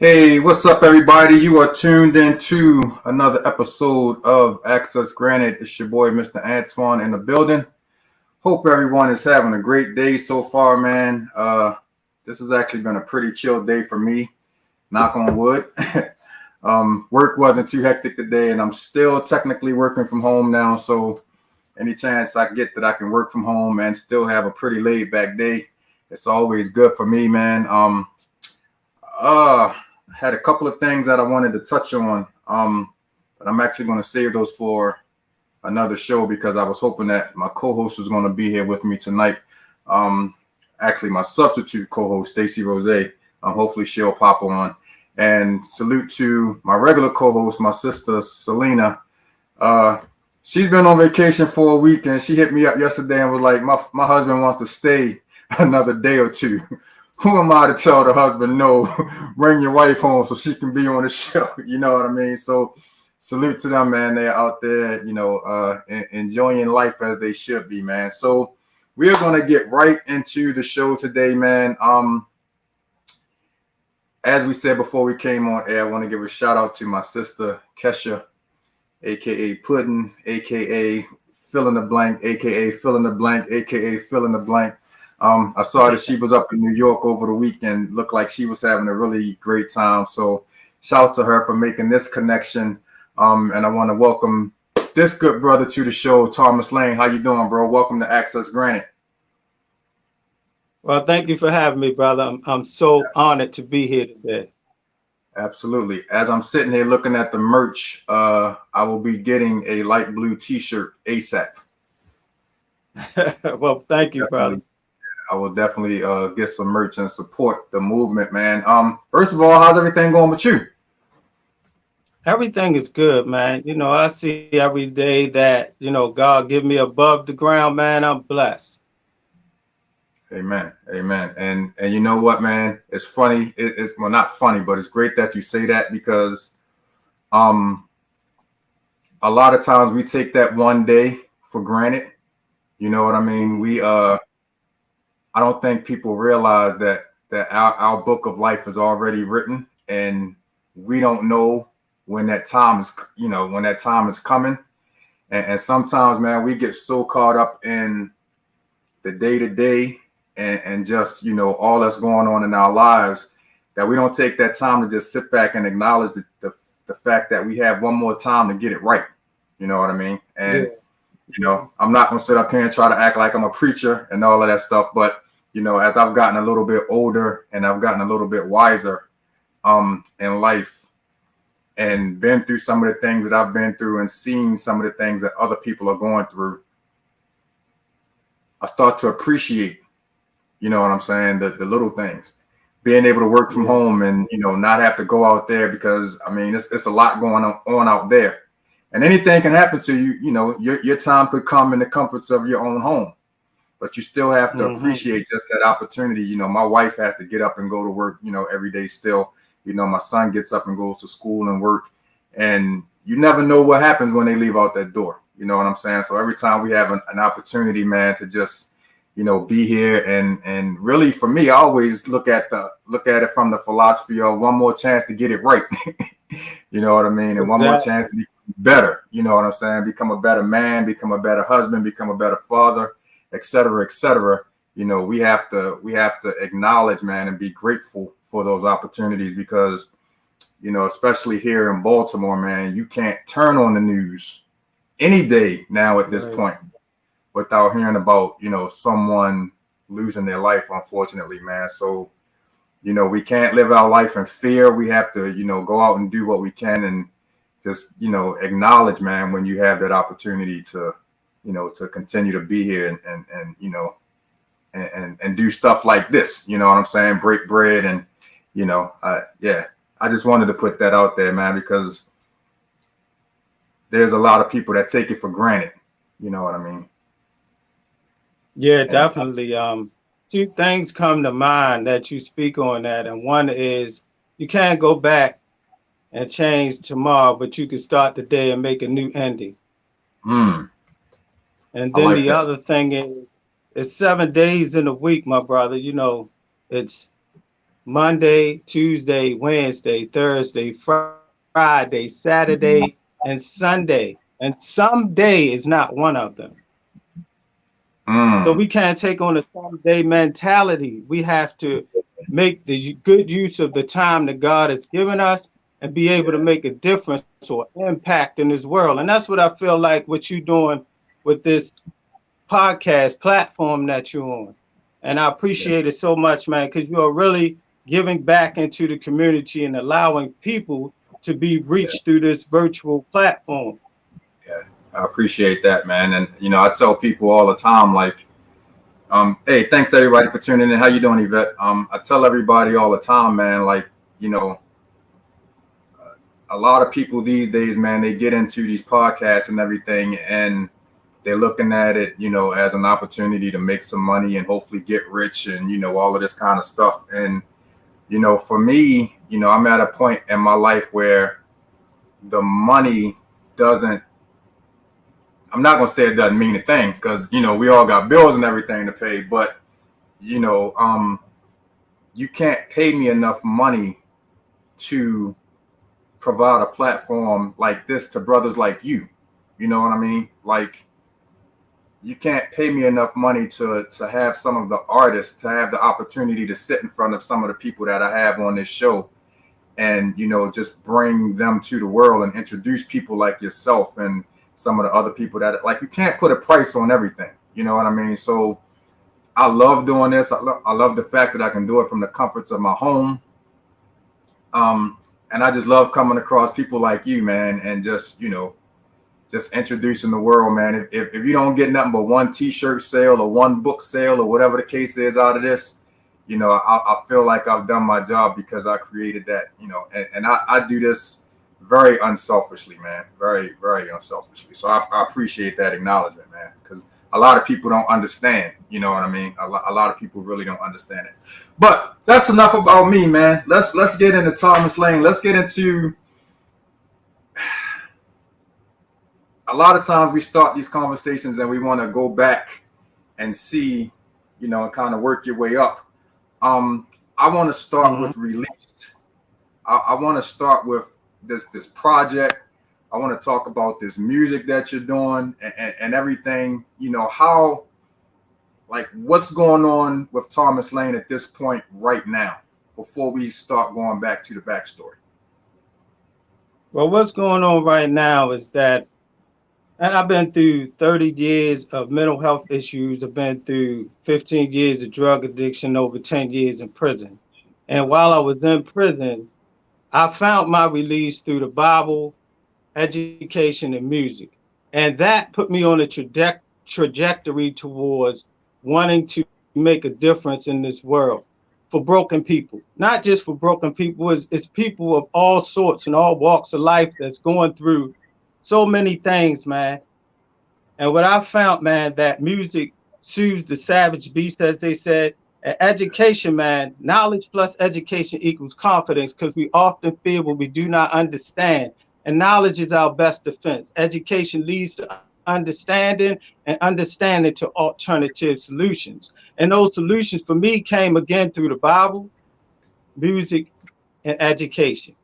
Hey, what's up, everybody? You are tuned into another episode of Access Granted. It's your boy, Mr. Antoine, in the building. Hope everyone is having a great day so far, man. This has actually been a pretty chill day for me. Knock on wood. Work wasn't too hectic today, and I'm still technically working from home now. So any chance I get that I can work from home and still have a pretty laid back day, it's always good for me, man. Had a couple of things that I wanted to touch on, but I'm actually going to save those for another show because I was hoping that my co-host was going to be here with me tonight. Actually, my substitute co-host, Stacy Rose. Hopefully she'll pop on. And salute to my regular co-host, my sister, Selena. She's been on vacation for a week, and she hit me up yesterday and was like, my husband wants to stay another day or two. Who am I to tell the husband, no, bring your wife home so she can be on the show? You know what I mean? So salute to them, man. They're out there, enjoying life as they should be, man. So we're going to get right into the show today, man. As we said before we came on air, I want to give a shout out to my sister, Kesha, a.k.a. Puddin', a.k.a. fill in the blank, a.k.a. fill in the blank, a.k.a. fill in the blank. I saw that she was up in New York over the weekend. Looked like she was having a really great time. So shout out to her for making this connection. And I want to welcome this good brother to the show, Thomas Lane. How you doing, bro? Welcome to Access Granted. Well, thank you for having me, brother. I'm so honored to be here today. Absolutely. As I'm sitting here looking at the merch, I will be getting a light blue T-shirt ASAP. Well, thank you, brother. I will definitely get some merch and support the movement, man. First of all, how's everything going with you? Everything is good, man. I see every day that, God give me above the ground, man. I'm blessed. Amen. Amen. And you know what, man? It's funny. It's well, not funny, but it's great that you say that because a lot of times we take that one day for granted. You know what I mean? I don't think people realize that our book of life is already written, and we don't know when that time is, coming. And sometimes, man, we get so caught up in the day to day and just, all that's going on in our lives that we don't take that time to just sit back and acknowledge the fact that we have one more time to get it right. You know what I mean? And, I'm not going to sit up here and try to act like I'm a preacher and all of that stuff. But, as I've gotten a little bit older and I've gotten a little bit wiser in life and been through some of the things that I've been through and seen some of the things that other people are going through, I start to appreciate, you know what I'm saying, the little things. Being able to work from home and, not have to go out there because, I mean, it's a lot going on out there. And anything can happen to you. Your time could come in the comforts of your own home, but you still have to appreciate just that opportunity. My wife has to get up and go to work, every day still. My son gets up and goes to school and work, and you never know what happens when they leave out that door. You know what I'm saying? So every time we have an opportunity, man, to just, be here and really for me, I always look at it from the philosophy of one more chance to get it right. You know what I mean? And one more chance to be better. You know what I'm saying? Become a better man, become a better husband, become a better father, et cetera, et cetera. We have to acknowledge, man, and be grateful for those opportunities because, especially here in Baltimore, man, you can't turn on the news any day now at this point without hearing about, someone losing their life, unfortunately, man. So, we can't live our life in fear. We have to, go out and do what we can and just, acknowledge, man, when you have that opportunity to, to continue to be here and do stuff like this, you know what I'm saying? Break bread and, I just wanted to put that out there, man, because there's a lot of people that take it for granted. You know what I mean? Yeah, definitely. Two things come to mind that you speak on that. And one is you can't go back and change tomorrow, but you can start the day and make a new ending. And then the other thing is it's 7 days in a week, my brother. It's Monday, Tuesday, Wednesday, Thursday, Friday, Saturday, and Sunday. And some day is not one of them. So Mm. we can't take on a someday mentality. We have to make the good use of the time that God has given us and be able to Yeah. make a difference or impact in this world. And that's what I feel like what you're doing with this podcast platform that you're on. And I Yeah. appreciate it so much, man, because you are really giving back into the community and allowing people to be Yeah. reached through this virtual platform. Yeah. I appreciate that, man. And I tell people all the time, like, hey, thanks everybody for tuning in. How you doing, Yvette? I tell everybody all the time, man, like, you know, a lot of people these days, man, they get into these podcasts and everything, and they're looking at it, as an opportunity to make some money and hopefully get rich and, all of this kind of stuff. And, for me, I'm at a point in my life where the money doesn't, I'm not going to say it doesn't mean a thing because, we all got bills and everything to pay, but, you know, um, you can't pay me enough money to provide a platform like this to brothers like you. You know what I mean? Like, you can't pay me enough money to have some of the artists to have the opportunity to sit in front of some of the people that I have on this show and just bring them to the world and introduce people like yourself and some of the other people that, like, you can't put a price on everything. You know what I mean? So I love doing this. I love the fact that I can do it from the comforts of my home. And I just love coming across people like you, man, and just introducing the world, man. If you don't get nothing but one T-shirt sale or one book sale or whatever the case is out of this, I feel like I've done my job because I created that, and I do this very unselfishly, man, very, very unselfishly. So I appreciate that acknowledgement, man, because a lot of people don't understand, you know what I mean? A lot of people really don't understand it. But that's enough about me, man. Let's get into Thomas Lane. Let's get into, a lot of times we start these conversations and we want to go back and see, and kind of work your way up. I want to start Mhm. with released. I want to start with this project. I want to talk about this music that you're doing and everything. How, like, what's going on with Thomas Lane at this point right now before we start going back to the backstory. Well, what's going on right now is that, and I've been through 30 years of mental health issues. I've been through 15 years of drug addiction, over 10 years in prison. And while I was in prison, I found my release through the Bible, education, and music. And that put me on a trajectory towards wanting to make a difference in this world for broken people. Not just for broken people, it's people of all sorts and all walks of life that's going through so many things, man. And what I found, man, that music soothes the savage beast, as they said. And education, man, knowledge plus education equals confidence because we often fear what we do not understand. And knowledge is our best defense. Education leads to understanding, and understanding to alternative solutions. And those solutions for me came again through the Bible, music, and education.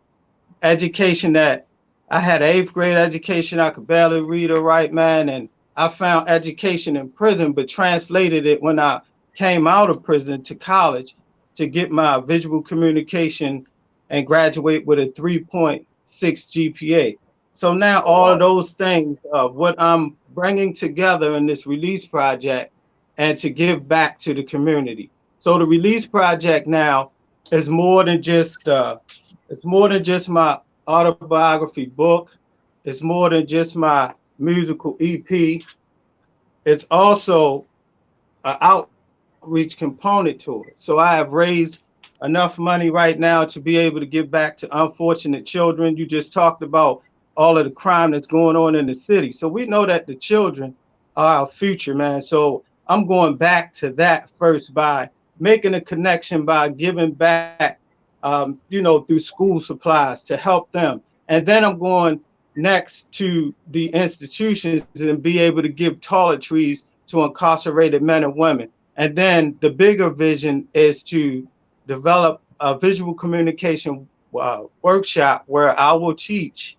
Education that I had eighth grade education. I could barely read or write, man. And I found education in prison, but translated it when I came out of prison to college to get my visual communication and graduate with a 3.6 GPA. So now Oh all of wow. those things of what I'm bringing together in this release project and to give back to the community. So the release project now is more than just my autobiography book. It's more than just my musical EP. It's also an outreach component to it. So I have raised enough money right now to be able to give back to unfortunate children. You just talked about all of the crime that's going on in the city. So we know that the children are our future, man. So I'm going back to that first by making a connection by giving back, through school supplies to help them. And then I'm going next to the institutions and be able to give toiletries to incarcerated men and women. And then the bigger vision is to develop a visual communication workshop where I will teach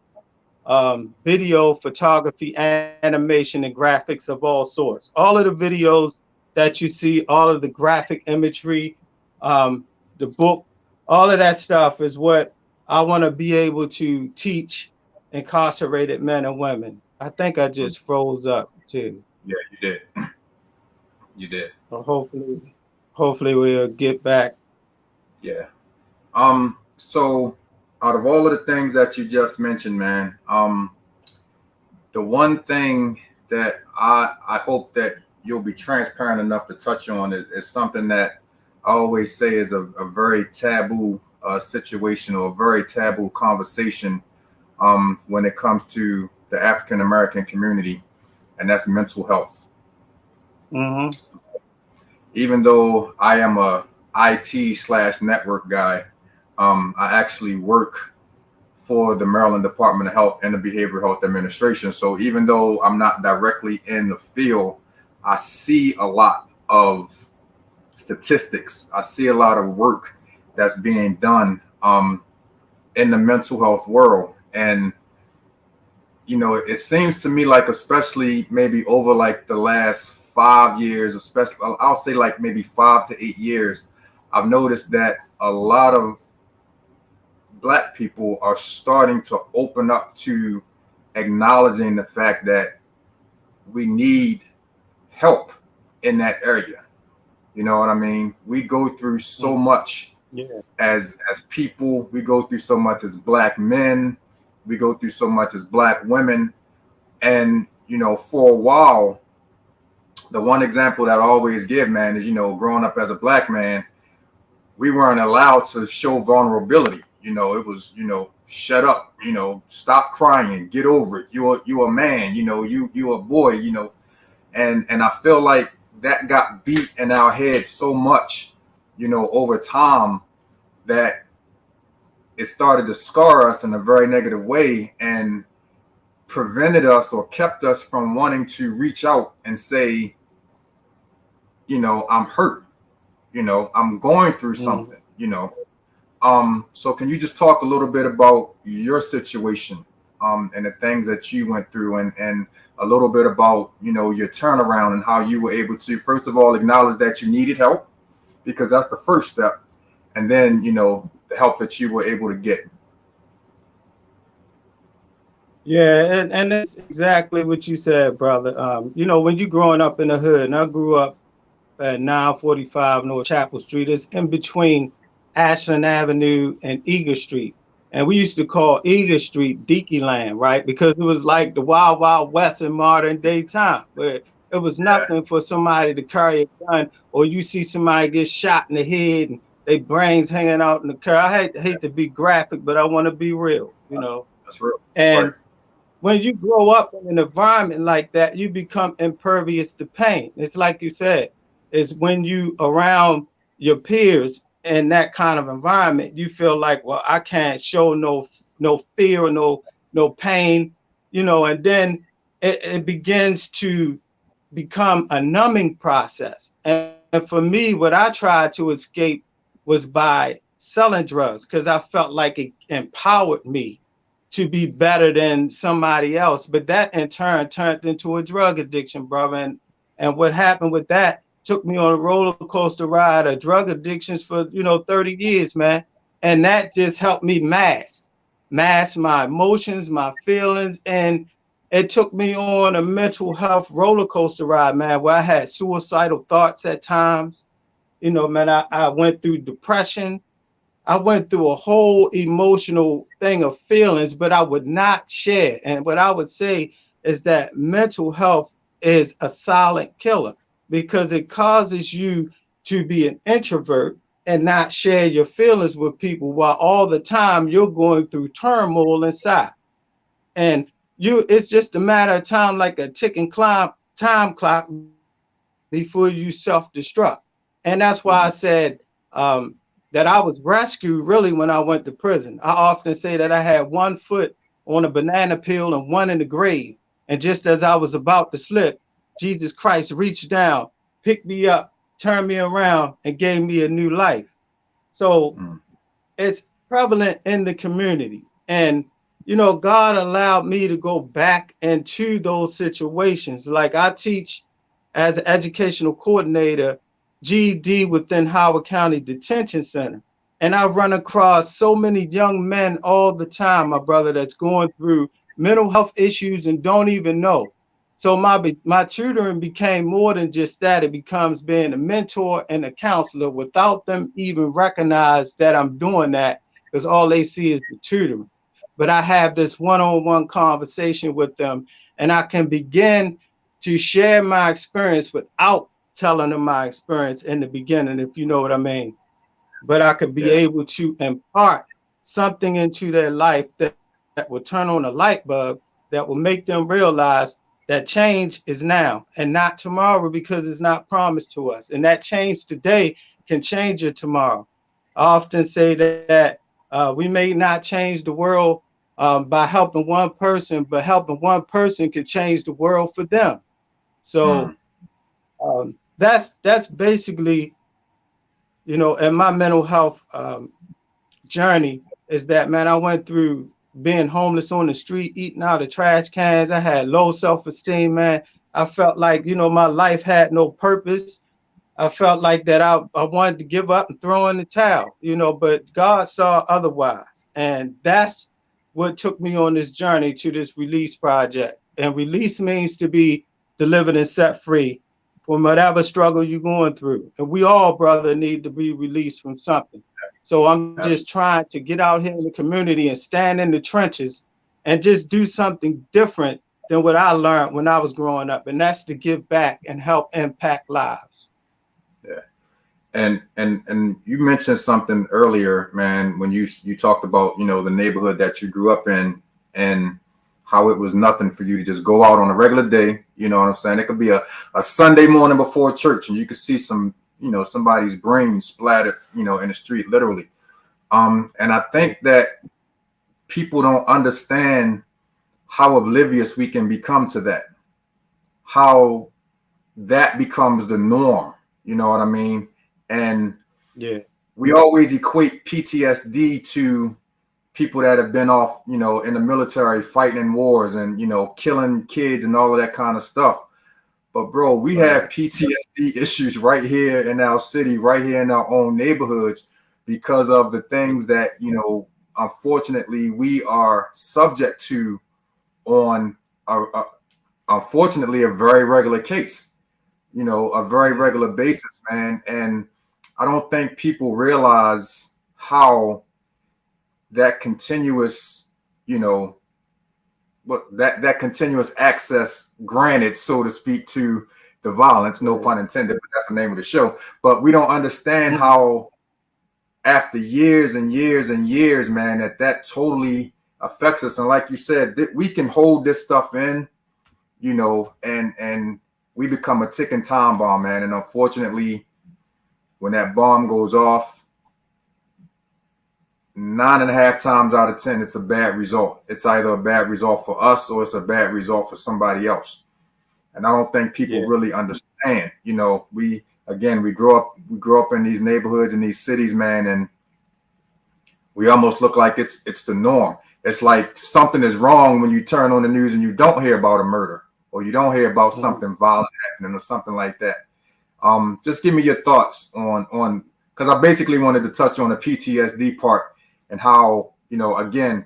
video, photography, animation, and graphics of all sorts. All of the videos that you see, all of the graphic imagery, the book, all of that stuff is what I want to be able to teach incarcerated men and women. I think I just froze up too. Yeah, you did. You did. So hopefully we'll get back. Yeah. So out of all of the things that you just mentioned, man, the one thing that I hope that you'll be transparent enough to touch on is something that I always say is a very taboo situation, or a very taboo conversation when it comes to the African American community, and that's mental health. Mm-hmm. Even though I am a IT/network guy, I actually work for the Maryland Department of Health and the Behavioral Health Administration. So even though I'm not directly in the field, I see a lot of statistics. I see a lot of work that's being done in the mental health world. And, it seems to me like, especially maybe over like the last 5 years, especially, I'll say like maybe 5 to 8 years, I've noticed that a lot of Black people are starting to open up to acknowledging the fact that we need help in that area. You know what I mean? We go through so much as people. We go through so much as Black men. We go through so much as Black women. And, for a while, the one example that I always give, man, is, growing up as a Black man, we weren't allowed to show vulnerability. It was, shut up, stop crying, get over it. You're a man, you're a boy, and I feel like that got beat in our head so much, over time, that it started to scar us in a very negative way and prevented us or kept us from wanting to reach out and say, I'm hurt, I'm going through something, So can you just talk a little bit about your situation and the things that you went through, and a little bit about, your turnaround and how you were able to, first of all, acknowledge that you needed help, because that's the first step. And then, the help that you were able to get. Yeah, and that's exactly what you said, brother. When you're growing up in the hood, and I grew up at 945 North Chapel Street, it's in between Ashland Avenue and Eager Street. And we used to call Eager Street Deaky Land, right? Because it was like the Wild Wild West in modern day time. But it was nothing for somebody to carry a gun, or you see somebody get shot in the head and their brains hanging out in the car. I hate to be graphic, but I want to be real, That's real. And right. When you grow up in an environment like that, you become impervious to pain. It's like you said, it's when you around your peers in that kind of environment, you feel like, well, I can't show no fear or no pain, and then it begins to become a numbing process. And for me, what I tried to escape was by selling drugs, because I felt like it empowered me to be better than somebody else. But that in turn turned into a drug addiction, brother. And what happened with that took me on a roller coaster ride of drug addictions for 30 years, man. And that just helped me mask my emotions, my feelings, and it took me on a mental health roller coaster ride, man, where I had suicidal thoughts at times. Man, I went through depression. I went through a whole emotional thing of feelings, but I would not share. And what I would say is that mental health is a silent killer, because it causes you to be an introvert and not share your feelings with people, while all the time you're going through turmoil inside. And it's just a matter of time, like a ticking time clock, before you self-destruct. And that's why I said that I was rescued really when I went to prison. I often say that I had one foot on a banana peel and one in the grave. And just as I was about to slip, Jesus Christ reached down, picked me up, turned me around, and gave me a new life. So it's prevalent in the community. And, you know, God allowed me to go back into those situations. Like I teach as an educational coordinator, GED within Howard County Detention Center. And I run across so many young men all the time, my brother, that's going through mental health issues and don't even know. So my tutoring became more than just that. It becomes being a mentor and a counselor without them even recognize that I'm doing that, because all they see is the tutoring. But I have this one-on-one conversation with them, and I can begin to share my experience without telling them my experience in the beginning, if you know what I mean. But I could be Yeah. able to impart something into their life that will turn on a light bulb, that will make them realize that change is now and not tomorrow, because it's not promised to us. And that change today can change your tomorrow. I often say that we may not change the world by helping one person, but helping one person can change the world for them. So Mm. that's basically, you know, in my mental health journey, is that, man, I went through being homeless on the street, eating out of trash cans. I had low self-esteem, man. I felt like, you know, my life had no purpose. I felt like that I wanted to give up and throw in the towel, you know, but God saw otherwise. And that's what took me on this journey to this release project. And release means to be delivered and set free from whatever struggle you're going through. And we all, brother, need to be released from something. So I'm just trying to get out here in the community and stand in the trenches and just do something different than what I learned when I was growing up. And that's to give back and help impact lives. Yeah. And you mentioned something earlier, man, when you talked about, you know, the neighborhood that you grew up in and how it was nothing for you to just go out on a regular day. You know what I'm saying? It could be a Sunday morning before church and you could see some, you know, somebody's brains splattered, you know, in the street, literally. And I think that people don't understand how oblivious we can become to that, how that becomes the norm. You know what I mean? And Yeah. we always equate PTSD to people that have been off, you know, in the military fighting in wars and, you know, killing kids and all of that kind of stuff. But bro, we have PTSD issues right here in our city, right here in our own neighborhoods because of the things that, you know, unfortunately we are subject to on unfortunately a very regular case, you know, a very regular basis, man. And I don't think people realize how that continuous, you know, but that continuous access granted, so to speak, to the violence, no pun intended, but that's the name of the show. But we don't understand how after years and years and years, man, that totally affects us. And like you said, we can hold this stuff in, you know, and we become a ticking time bomb, man. And unfortunately, when that bomb goes off, 9.5 times out of 10, it's a bad result. It's either a bad result for us or it's a bad result for somebody else. And I don't think people really understand. You know, we grow up in these neighborhoods in these cities, man, and we almost look like it's the norm. It's like something is wrong when you turn on the news and you don't hear about a murder or you don't hear about something violent happening or something like that. Just give me your thoughts on because I basically wanted to touch on the PTSD part and how, you know, again,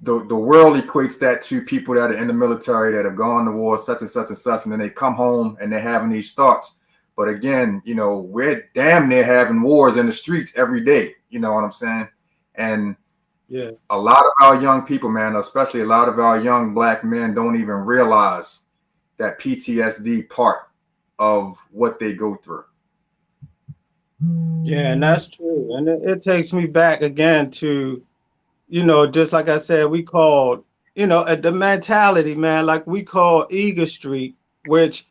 the world equates that to people that are in the military that have gone to war, such and such and such, and then they come home and they're having these thoughts. But again, you know, we're damn near having wars in the streets every day. You know what I'm saying? And a lot of our young people, man, especially a lot of our young Black men, don't even realize that PTSD part of what they go through. Yeah, and that's true. And it takes me back again to, you know, just like I said, we called, you know, the mentality, man, like we call Eager Street, which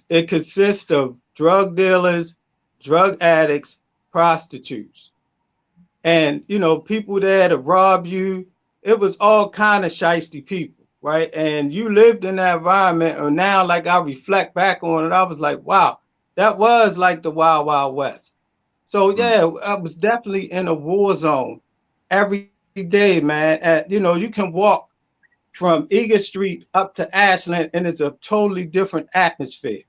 it consists of drug dealers, drug addicts, prostitutes, and, you know, people there to rob you. It was all kind of shiesty people, right? And you lived in that environment, and now, like, I reflect back on it, I was like, wow, that was like the Wild Wild West. So Mm, yeah, I was definitely in a war zone every day, man. You know, you can walk from Eager Street up to Ashland, and it's a totally different atmosphere.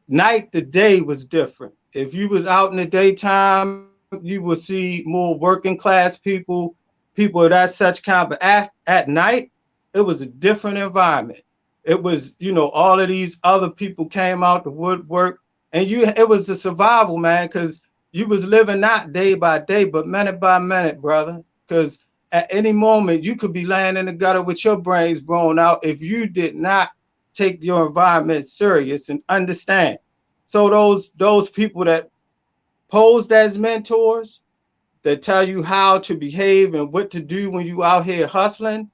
Night to day was different. If you was out in the daytime, you would see more working class people of that such kind. But at night, it was a different environment. It was, you know, all of these other people came out the woodwork, and it was a survival, man, because you was living not day by day, but minute by minute, brother. Because at any moment you could be laying in the gutter with your brains blown out if you did not take your environment serious and understand. So those people that posed as mentors that tell you how to behave and what to do when you out here hustling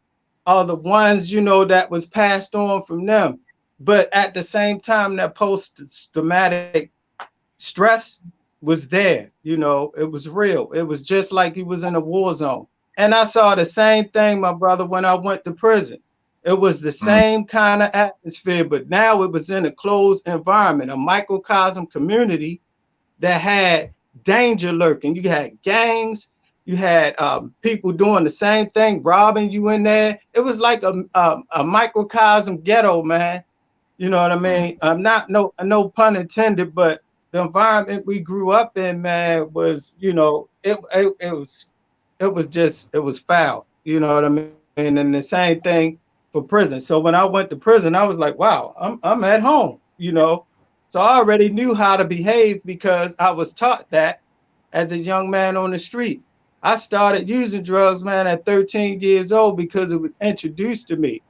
are the ones, you know, that was passed on from them. But at the same time, that post-traumatic stress was there. You know, it was real. It was just like he was in a war zone. And I saw the same thing, my brother, when I went to prison. It was the mm, same kind of atmosphere, but now it was in a closed environment, a microcosm community that had danger lurking. You had gangs, you had people doing the same thing, robbing you in there. It was like a microcosm ghetto, man. You know what I mm. mean? Not no pun intended, but the environment we grew up in, man, was, you know, it was foul. You know what I mean? And the same thing for prison. So when I went to prison, I was like, wow, I'm at home. You know, so I already knew how to behave because I was taught that as a young man on the street. I started using drugs, man, at 13 years old because it was introduced to me.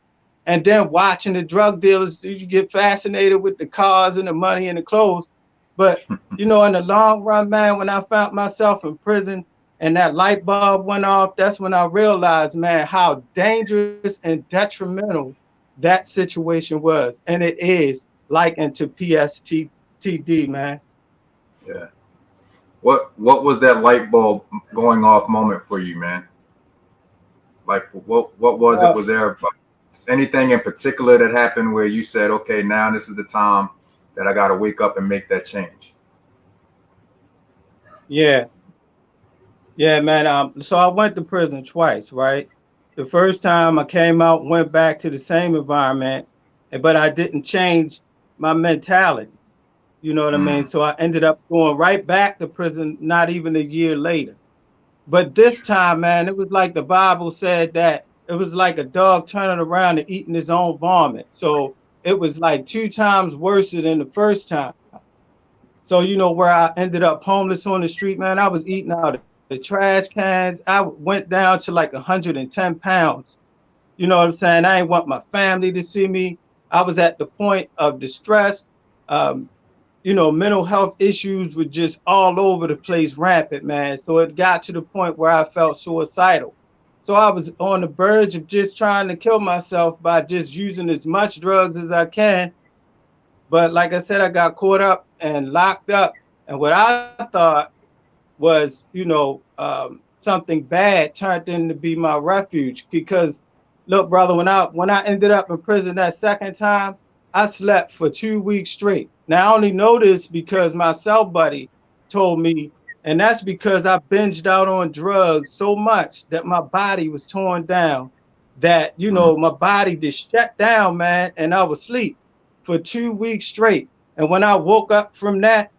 And then watching the drug dealers, you get fascinated with the cars and the money and the clothes. But, you know, in the long run, man, when I found myself in prison and that light bulb went off, that's when I realized, man, how dangerous and detrimental that situation was. And it is likened to PSTD, man. Yeah. What was that light bulb going off moment for you, man? Like what was it? Well, Was there anything in particular that happened where you said, okay, now this is the time that I got to wake up and make that change? yeah, yeah, man. So I went to prison twice, right? The first time I came out, went back to the same environment, but I didn't change my mentality. You know what I mean? Mm, So I ended up going right back to prison not even a year later. But this time, man, it was like the Bible said that it was like a dog turning around and eating his own vomit. So it was like two times worse than the first time. So, you know, where I ended up homeless on the street, man, I was eating out of the trash cans. I went down to like 110 pounds. You know what I'm saying? I ain't want my family to see me. I was at the point of distress. Um, you know, mental health issues were just all over the place, rampant, man. So it got to the point where I felt suicidal. So I was on the verge of just trying to kill myself by just using as much drugs as I can. But like I said, I got caught up and locked up. And what I thought was, you know, something bad turned into be my refuge. Because look, brother, when I ended up in prison that second time, I slept for 2 weeks straight. Now I only know this because my cell buddy told me, and that's because I binged out on drugs so much that my body was torn down. That, you mm. know, my body just shut down, man, and I was asleep for 2 weeks straight. And when I woke up from that,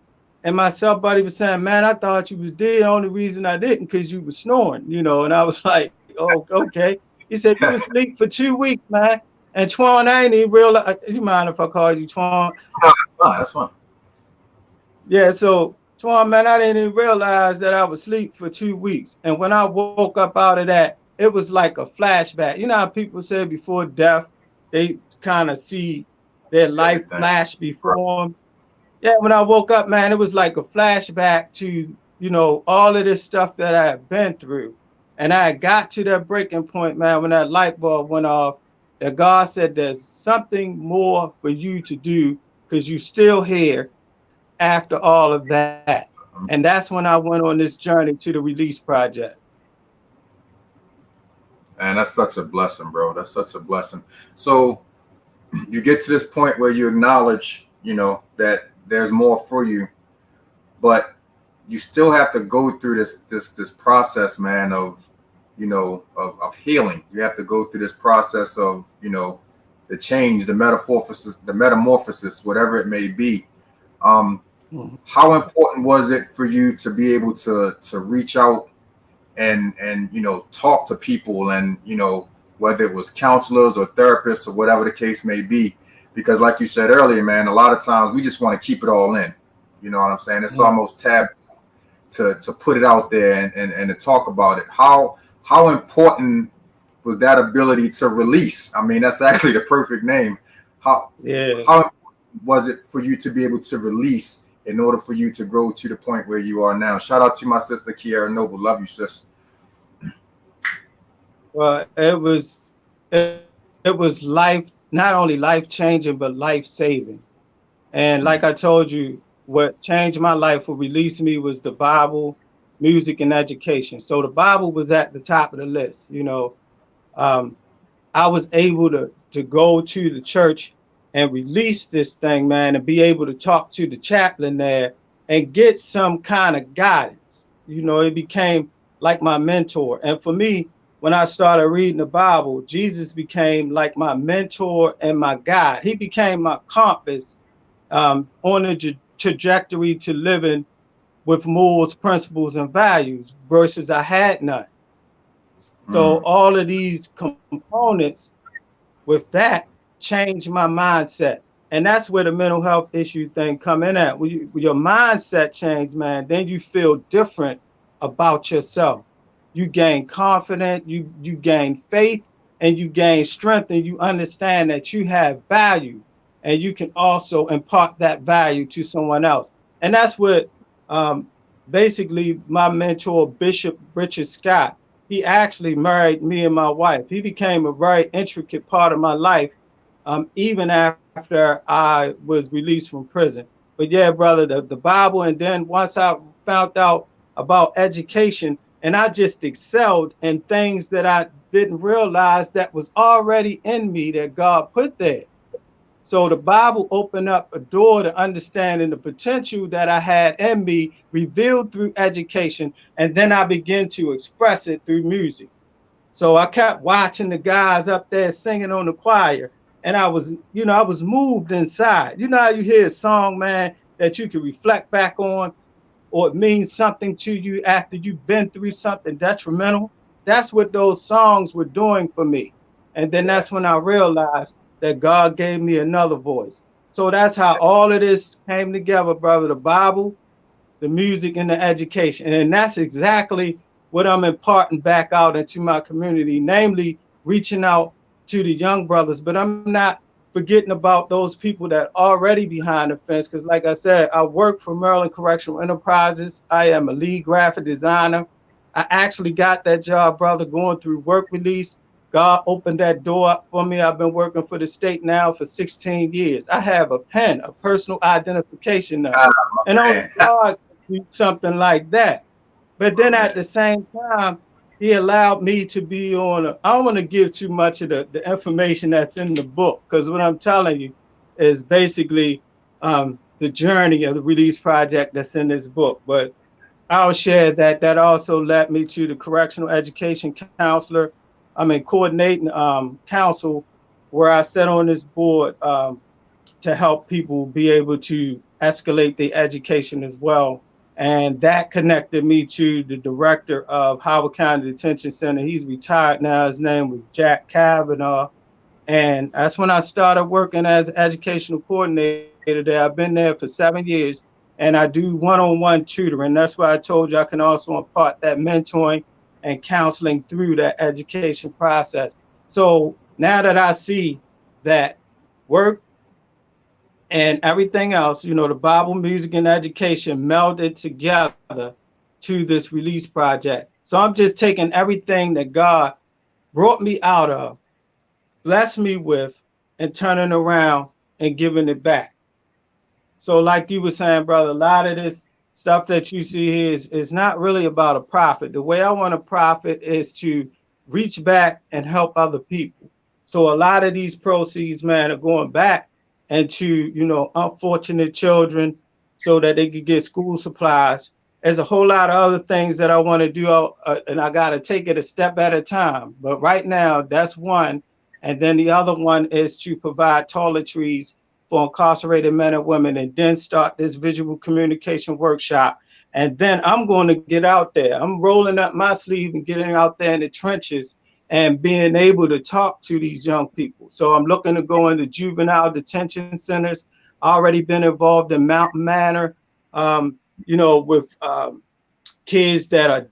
and my cell buddy was saying, "Man, I thought you was dead. The only reason I didn't because you was snoring, you know." And I was like, "Oh, okay." He said, "You was asleep for 2 weeks, man." And Twan, I ain't even realize. You mind if I call you Twan? Oh, that's fun. Yeah. So Twan, man, I didn't even realize that I was asleep for 2 weeks. And when I woke up out of that, it was like a flashback. You know how people say before death, they kind of see their life Everything. flash before them. Yeah, when I woke up, man, it was like a flashback to, you know, all of this stuff that I had been through. And I got to that breaking point, man, when that light bulb went off, that God said there's something more for you to do because you're still here after all of that. And that's when I went on this journey to the release project. And that's such a blessing, bro. That's such a blessing. So you get to this point where you acknowledge, that there's more for you, but you still have to go through this process, man, of of healing. You have to go through this process of the change, the metamorphosis, whatever it may be. How important was it for you to be able to reach out and talk to people, and whether it was counselors or therapists or whatever the case may be? Because like you said earlier, man, a lot of times we just want to keep it all in. You know what I'm saying? It's almost taboo to put it out there and to talk about it. How important was that ability to release? I mean, that's actually the perfect name. How important was it for you to be able to release in order for you to grow to the point where you are now? Shout out to my sister Kiara Noble. Love you, sis. Well, it was life, not only life changing, but life saving. And like I told you, what changed my life, what released me, was the Bible, music, and education. So the Bible was at the top of the list. I was able to go to the church and release this thing, man, and be able to talk to the chaplain there and get some kind of guidance. It became like my mentor. And for me, when I started reading the Bible, Jesus became like my mentor and my guide. He became my compass on a trajectory to living with morals, principles, and values versus I had none. So all of these components with that changed my mindset. And that's where the mental health issue thing come in at. When your mindset change, man, then you feel different about yourself. You gain confidence, you gain faith, and you gain strength, and you understand that you have value, and you can also impart that value to someone else. And that's what basically my mentor, Bishop Richard Scott, he actually married me and my wife. He became a very intricate part of my life, even after I was released from prison. But yeah, brother, the Bible. And then once I found out about education, and I just excelled in things that I didn't realize that was already in me that God put there. So the Bible opened up a door to understanding the potential that I had in me, revealed through education, and then I began to express it through music. So I kept watching the guys up there singing on the choir, and I was moved inside. You know how you hear a song, man, that you can reflect back on, or it means something to you after you've been through something detrimental? That's what those songs were doing for me. And then that's when I realized that God gave me another voice. So that's how all of this came together, brother. The Bible, the music, and the education. And that's exactly what I'm imparting back out into my community, namely reaching out to the young brothers. But I'm not forgetting about those people that are already behind the fence. Because like I said, I work for Maryland Correctional Enterprises. I am a lead graphic designer. I actually got that job, brother, going through work release. God opened that door up for me. I've been working for the state now for 16 years. I have a pen, a personal identification number. And only God can do something like that. But then at the same time, he allowed me to be I don't want to give too much of the information that's in the book, because what I'm telling you is basically the journey of the release project that's in this book. But I'll share that also led me to the correctional education counselor. I'm in coordinating council, where I sat on this board to help people be able to escalate their education as well. And that connected me to the director of Howard County Detention Center. He's retired now. His name was Jack Kavanaugh. And that's when I started working as an educational coordinator there. I've been there for 7 years, and I do one-on-one tutoring. That's why I told you I can also impart that mentoring and counseling through that education process. So now that I see that work and everything else, the Bible, music, and education melded together to this release project. So I'm just taking everything that God brought me out of, blessed me with, and turning around and giving it back. So like you were saying, brother, a lot of this stuff that you see here is not really about a profit. The way I want to profit is to reach back and help other people. So a lot of these proceeds, man, are going back into, unfortunate children so that they could get school supplies, there's a whole lot of other things that I want to do, and I got to take it a step at a time. But right now, that's one. And then the other one is to provide toiletries for incarcerated men and women, and then start this visual communication workshop. And then I'm going to get out there. I'm rolling up my sleeve and getting out there in the trenches and being able to talk to these young people. So I'm looking to go into juvenile detention centers. Already been involved in Mountain Manor, with kids that are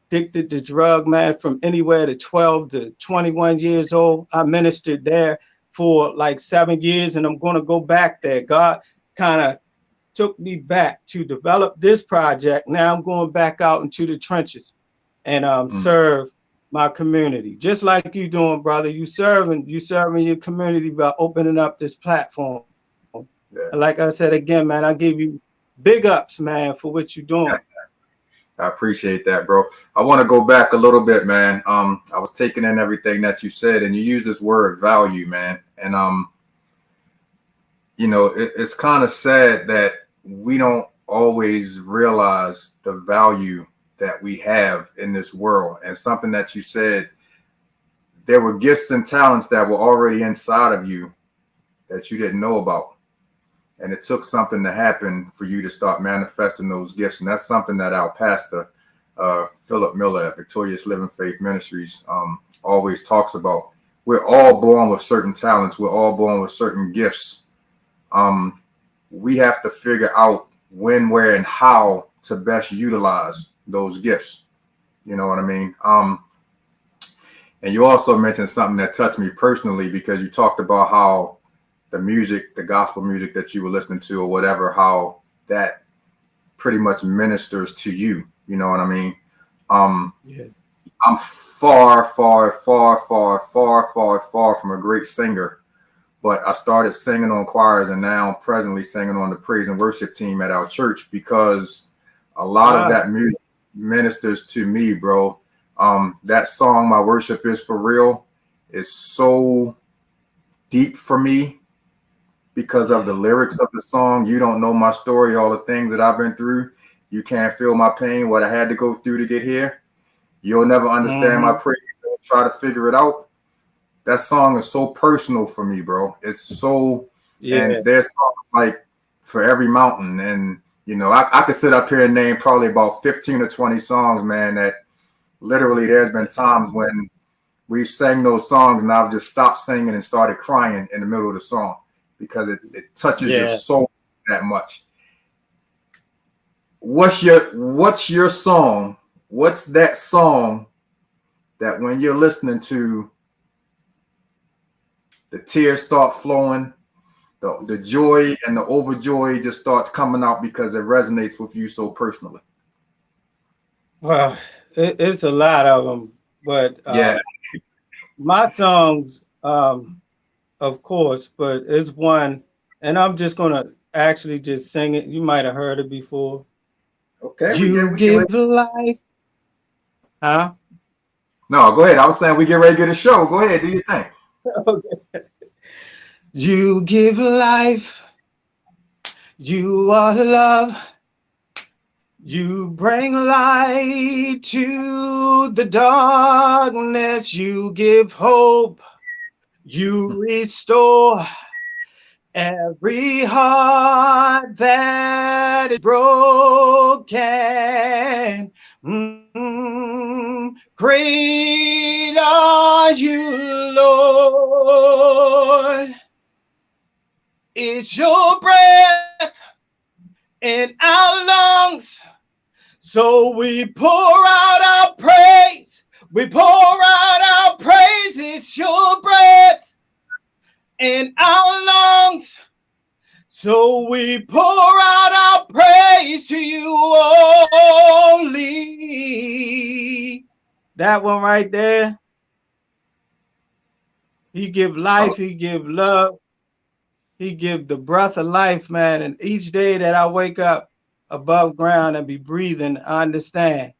addicted to drug, man, from anywhere to 12 to 21 years old. I ministered there for like 7 years, and I'm going to go back there. God kind of took me back to develop this project. Now I'm going back out into the trenches and serve my community, just like you doing, brother. You serving your community by opening up this platform. Yeah. And like I said again, man, I give you big ups, man, for what you're doing. I appreciate that, bro. I want to go back a little bit, man. I was taking in everything that you said, and you used this word value, man. And it's kind of sad that we don't always realize the value that we have in this world. And something that you said, there were gifts and talents that were already inside of you that you didn't know about. And it took something to happen for you to start manifesting those gifts. And that's something that our pastor, Philip Miller at Victorious Living Faith Ministries, always talks about. We're all born with certain talents. We're all born with certain gifts. We have to figure out when, where, and how to best utilize those gifts. You know what I mean? And you also mentioned something that touched me personally, because you talked about how the music, the gospel music that you were listening to or whatever, how that pretty much ministers to you. You know what I mean? Yeah. I'm far from a great singer, but I started singing on choirs, and now I'm presently singing on the praise and worship team at our church, because a lot of that music ministers to me, bro. That song, My Worship Is For Real, is so deep for me because of the lyrics of the song. You don't know my story, all the things that I've been through. You can't feel my pain, what I had to go through to get here. You'll never understand my praise. Don't try to figure it out. That song is so personal for me, bro. It's so, and there's songs like For Every Mountain. And, I could sit up here and name probably about 15 or 20 songs, man, that literally there's been times when we've sang those songs and I've just stopped singing and started crying in the middle of the song, because it touches your soul that much. What's your song? What's that song that when you're listening to, the tears start flowing, the joy and the overjoy just starts coming out because it resonates with you so personally? Well, it's a lot of them, but my songs, of course, but it's one, and I'm just gonna actually just sing it. You might have heard it before. Okay. You give life. Huh? No, go ahead. I was saying we get ready to get a show. Go ahead, do your thing. Okay. You give life. You are love. You bring light to the darkness. You give hope. You restore every heart that is broken. Great are you, Lord. It's your breath in our lungs, so we pour out our praise. We pour out our praise. It's your breath in our lungs, so we pour out our praise to you only. That one right there. He give life, he give love, he give the breath of life, man. And each day that I wake up above ground and be breathing, I understand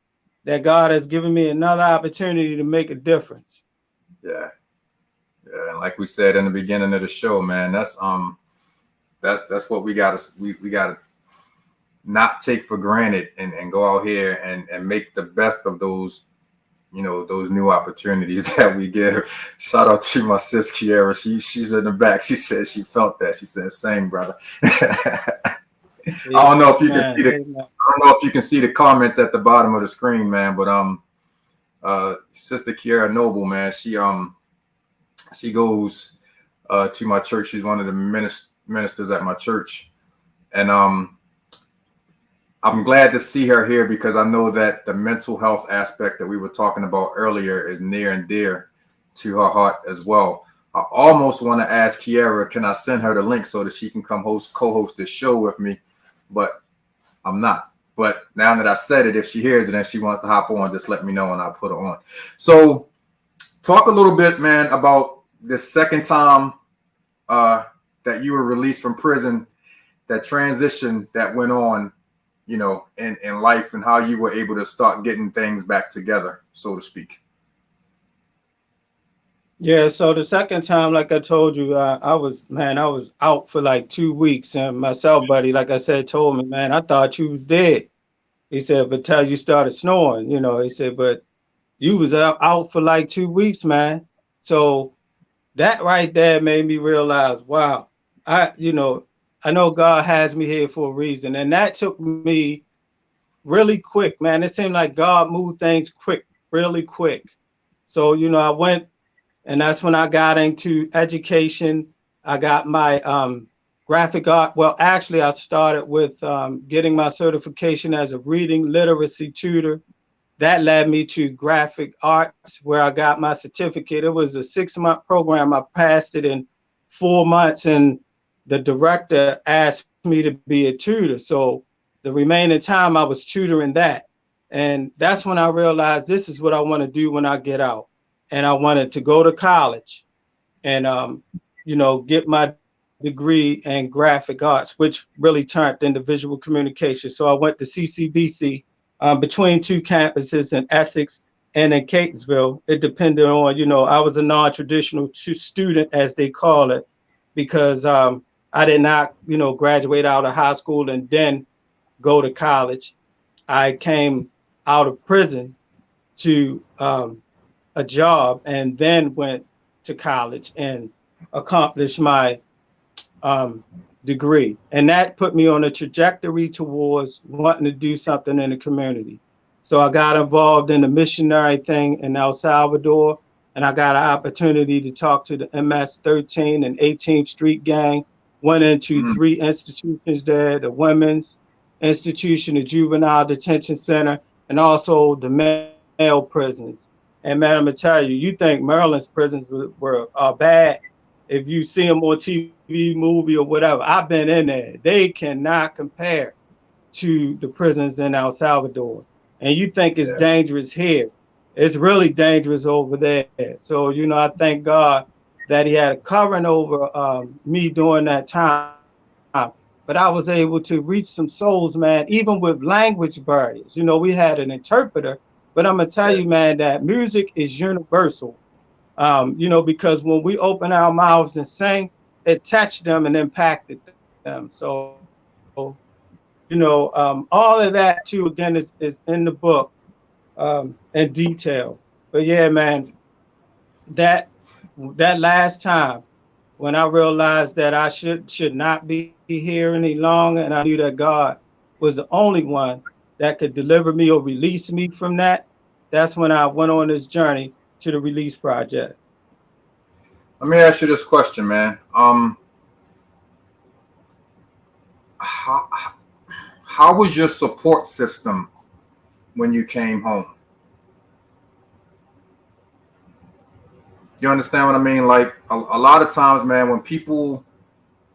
that God has given me another opportunity to make a difference. Yeah. And like we said in the beginning of the show, man, that's what we gotta not take for granted and go out here and make the best of those, those new opportunities that we give. Shout out to my sis Kiara. She's in the back. She said she felt that. She said, "Same, brother." I don't know if you can see the. I don't know if you can see the comments at the bottom of the screen, man. But Sister Kiara Noble, man, she goes to my church. She's one of the ministers at my church, and I'm glad to see her here because I know that the mental health aspect that we were talking about earlier is near and dear to her heart as well. I almost want to ask Kiara, can I send her the link so that she can come co-host this show with me? But I'm not. But now that I said it, if she hears it and she wants to hop on, just let me know and I'll put her on. So talk a little bit, man, about the second time that you were released from prison, that transition that went on, in life, and how you were able to start getting things back together, so to speak. Yeah, so the second time, like I told you, I was out for like 2 weeks, and my cell buddy, like I said, told me, man, I thought you was dead. He said, but till you started snoring, he said, but you was out for like 2 weeks, man. So that right there made me realize, wow, I know God has me here for a reason. And that took me really quick, man. It seemed like God moved things quick, really quick. So, I went, and that's when I got into education. I got my graphic art. Well, actually, I started with getting my certification as a reading literacy tutor. That led me to graphic arts, where I got my certificate. It was a 6-month program. I passed it in 4 months, and the director asked me to be a tutor. So the remaining time I was tutoring that. And that's when I realized this is what I want to do when I get out. And I wanted to go to college and, get my degree in graphic arts, which really turned into visual communication. So I went to CCBC between 2 campuses in Essex and in Catonsville. It depended on, I was a non-traditional student, as they call it, because I did not, graduate out of high school and then go to college. I came out of prison to a job and then went to college and accomplished my degree. And that put me on a trajectory towards wanting to do something in the community. So I got involved in the missionary thing in El Salvador, and I got an opportunity to talk to the MS-13 and 18th Street gang. Went into 3 institutions there: the Women's Institution, the Juvenile Detention Center, and also the male prisons. And man, I'm gonna tell you, you think Maryland's prisons are bad if you see them on TV, movie, or whatever. I've been in there. They cannot compare to the prisons in El Salvador. And you think it's dangerous here. It's really dangerous over there. So, I thank God that he had a covering over me during that time. But I was able to reach some souls, man, even with language barriers. We had an interpreter, but I'm going to tell you, man, that music is universal. Because when we open our mouths and sing, it touched them and impacted them. So, all of that too, again, is in the book in detail. But yeah, man, that last time when I realized that I should not be here any longer, and I knew that God was the only one that could deliver me or release me from that, that's when I went on this journey to the Release Project. Let me ask you this question, man. How was your support system when you came home? You understand what I mean? Like a lot of times, man, when people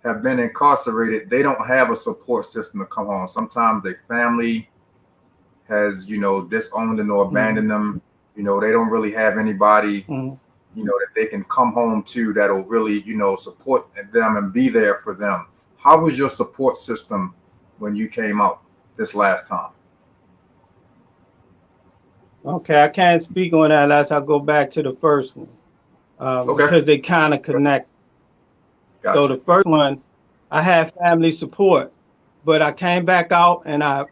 have been incarcerated, they don't have a support system to come home. Sometimes their family has, disowned them or abandoned them. They don't really have anybody, that they can come home to that'll really, support them and be there for them. How was your support system when you came out this last time? Okay, I can't speak on that unless I go back to the first one. Because they kind of connect. Gotcha. So the first one, I had family support, but I came back out and I,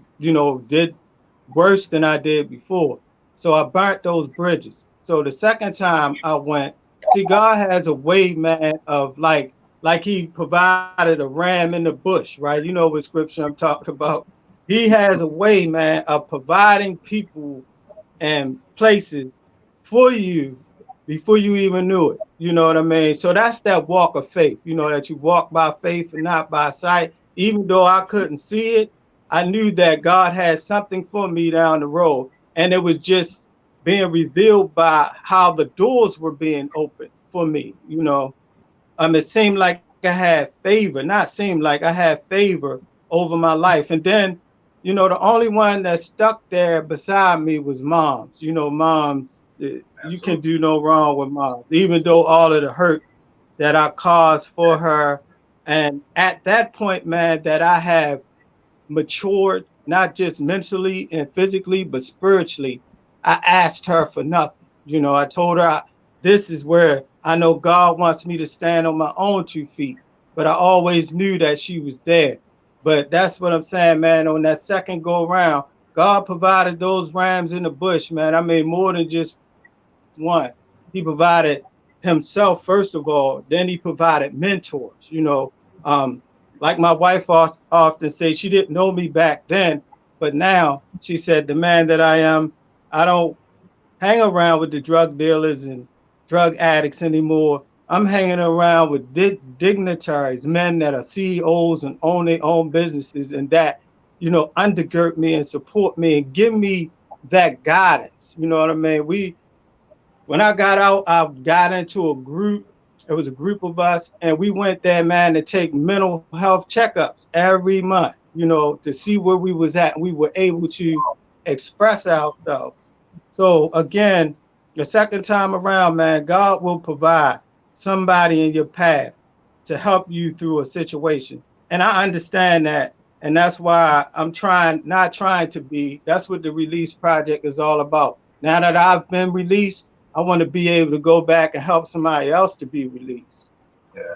did worse than I did before. So I burnt those bridges. So the second time I went, see, God has a way, man, of like he provided a ram in the bush, right? You know what scripture I'm talking about. He has a way, man, of providing people and places for you before you even knew it. You know what I mean? So that's that walk of faith, that you walk by faith and not by sight. Even though I couldn't see it, I knew that God had something for me down the road. And it was just being revealed by how the doors were being opened for me. It seemed like I had favor, not seemed like I had favor over my life. And then, the only one that stuck there beside me was moms. Moms, you can Absolutely. do no wrong with moms, even though all of the hurt that I caused for her. And at that point, man, that I have matured, not just mentally and physically, but spiritually, I asked her for nothing. I told her this is where I know God wants me to stand on my own 2 feet, but I always knew that she was there. But that's what I'm saying, man. On that second go round, God provided those rams in the bush, man. I mean, more than just one. He provided himself, first of all, then he provided mentors, like my wife often say, she didn't know me back then, but now she said, the man that I am, I don't hang around with the drug dealers and drug addicts anymore. I'm hanging around with dignitaries, men that are CEOs and own their own businesses, and that, undergird me and support me and give me that guidance. You know what I mean? When I got out, I got into a group. It was a group of us, and we went there, man, to take mental health checkups every month, to see where we was at. And we were able to express ourselves. So again, the second time around, man, God will provide somebody in your path to help you through a situation. And I understand that. And that's why I'm not trying to be. That's what the Release Project is all about. Now that I've been released, I want to be able to go back and help somebody else to be released. Yeah.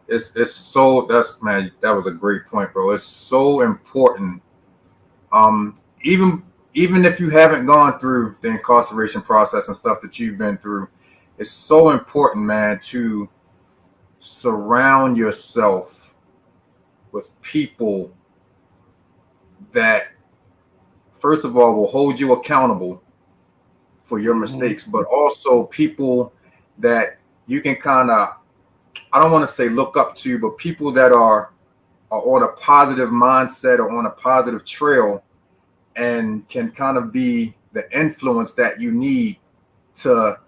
It's so that's man, that was a great point, bro. It's so important. Even if you haven't gone through the incarceration process and stuff that you've been through, it's so important, man, to surround yourself with people that first of all will hold you accountable for your Mm-hmm. mistakes, but also people that you can kind of, I don't want to say look up to, but people that are on a positive mindset or on a positive trail and can kind of be the influence that you need to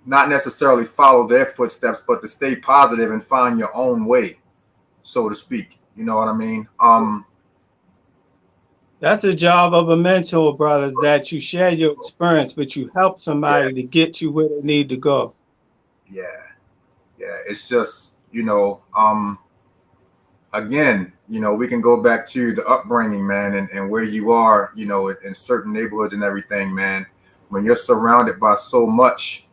not necessarily follow their footsteps, but to stay positive and find your own way, so to speak. You know what I mean? That's the job of a mentor, brothers, that you share your experience, but you help Yeah, somebody to get to where they need to go. yeah, yeah. It's just, again, we can go back to the upbringing, man, and where you are, in certain neighborhoods and everything, man. When you're surrounded by so much,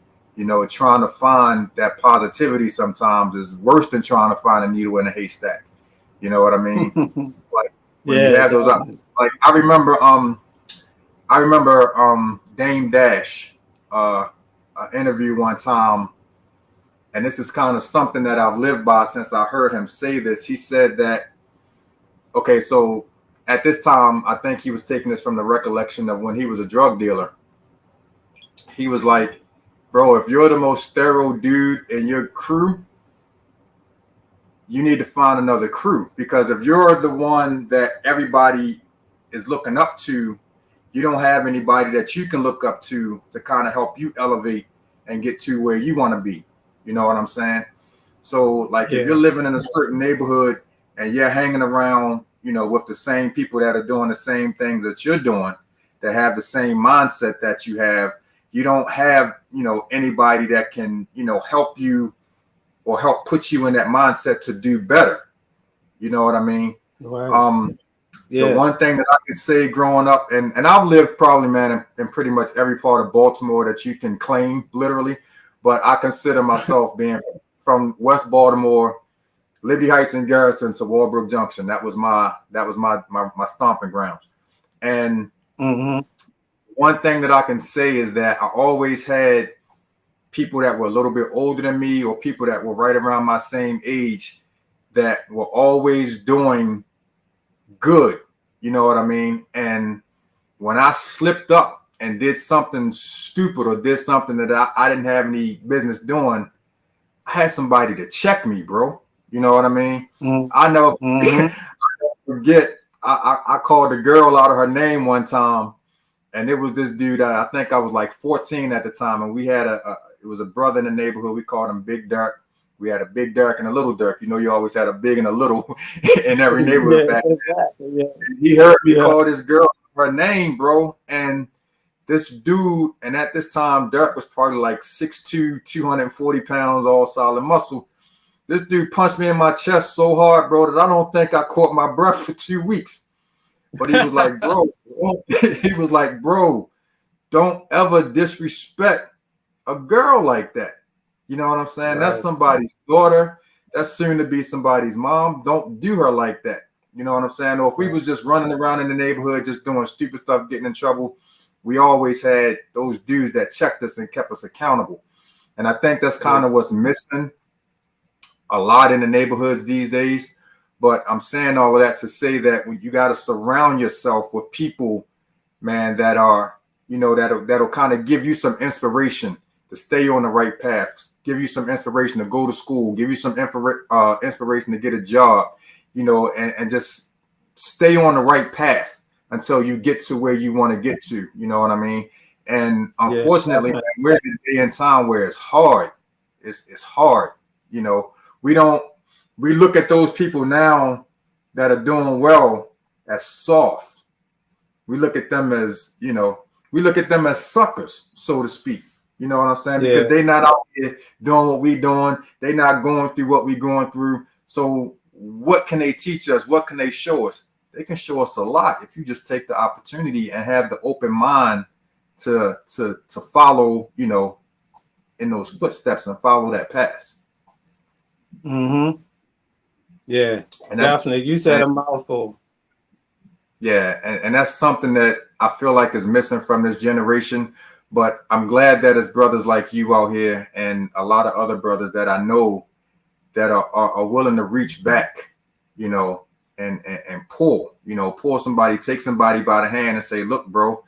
trying to find that positivity sometimes is worse than trying to find a needle in a haystack. You know what I mean? Like when you Yeah, have those, definitely. like I remember Dame Dash, an interview one time, and this is kind of something that I've lived by since I heard him say this. He said that, okay, so at this time, I think he was taking this from the recollection of when he was a drug dealer. He was like, bro, if you're the most thorough dude in your crew, you need to find another crew, because if you're the one that everybody is looking up to, you don't have anybody that you can look up to kind of help you elevate and get to where you want to be. You know what I'm saying? So like if you're Yeah. living in a certain neighborhood and you're hanging around, with the same people that are doing the same things that you're doing, that have the same mindset that you don't have, anybody that can, help you or help put you in that mindset to do better. You know what I mean? Right. Um, the Yeah. one thing that I can say growing up, and I've lived probably, man, in pretty much every part of Baltimore that you can claim, literally, but I consider myself being from West Baltimore, Liberty Heights and Garrison to Walbrook Junction. That was my stomping grounds. And Mm-hmm. one thing that I can say is that I always had people that were a little bit older than me or people that were right around my same age that were always doing good. You know what I mean? And when I slipped up and did something stupid or did something that I didn't have any business doing, I had somebody to check me, bro. You know what I mean? I never Mm-hmm. forget. I called a girl out of her name one time, and it was this dude. I think I was like 14 at the time, and we had it was a brother in the neighborhood. We called him Big Dirk. We had a Big Dirk and a Little Dirk. You know, you always had a big and a little in every neighborhood Yeah, back then. exactly. Yeah. And he heard me Yeah. call this girl her name, bro, and this dude, and at this time, Dirk was probably like 6'2", 240 pounds, all solid muscle. This dude punched me in my chest so hard, bro, that I don't think I caught my breath for 2 weeks. But he was like, bro, he was like, bro, don't ever disrespect a girl like that. You know what I'm saying? Right. That's somebody's daughter. That's soon to be somebody's mom. Don't do her like that. You know what I'm saying? Or if we was just running around in the neighborhood, just doing stupid stuff, getting in trouble, we always had those dudes that checked us and kept us accountable. And I think that's kind of what's missing a lot in the neighborhoods these days. But I'm saying all of that to say that you got to surround yourself with people, man, that are, you know, that'll kind of give you some inspiration to stay on the right path, give you some inspiration to go to school, give you some inspiration to get a job, you know, and just stay on the right path until you get to where you want to get to. You know what I mean? And unfortunately, man, we're in a day and time where it's hard. It's hard. You know, we look at those people now that are doing well as soft. We look at them as, you know, we look at them as suckers, so to speak. You know what I'm saying? Because they're not out here doing what we doing. They're not going through what we going through. So what can they teach us? What can they show us? They can show us a lot if you just take the opportunity and have the open mind to follow, you know, in those footsteps and follow that path. Mm-hmm. Yeah, and definitely. You said a mouthful. Yeah, and that's something that I feel like is missing from this generation. But I'm glad that it's brothers like you out here and a lot of other brothers that I know that are willing to reach back, you know, and pull, you know, take somebody by the hand and say, look, bro,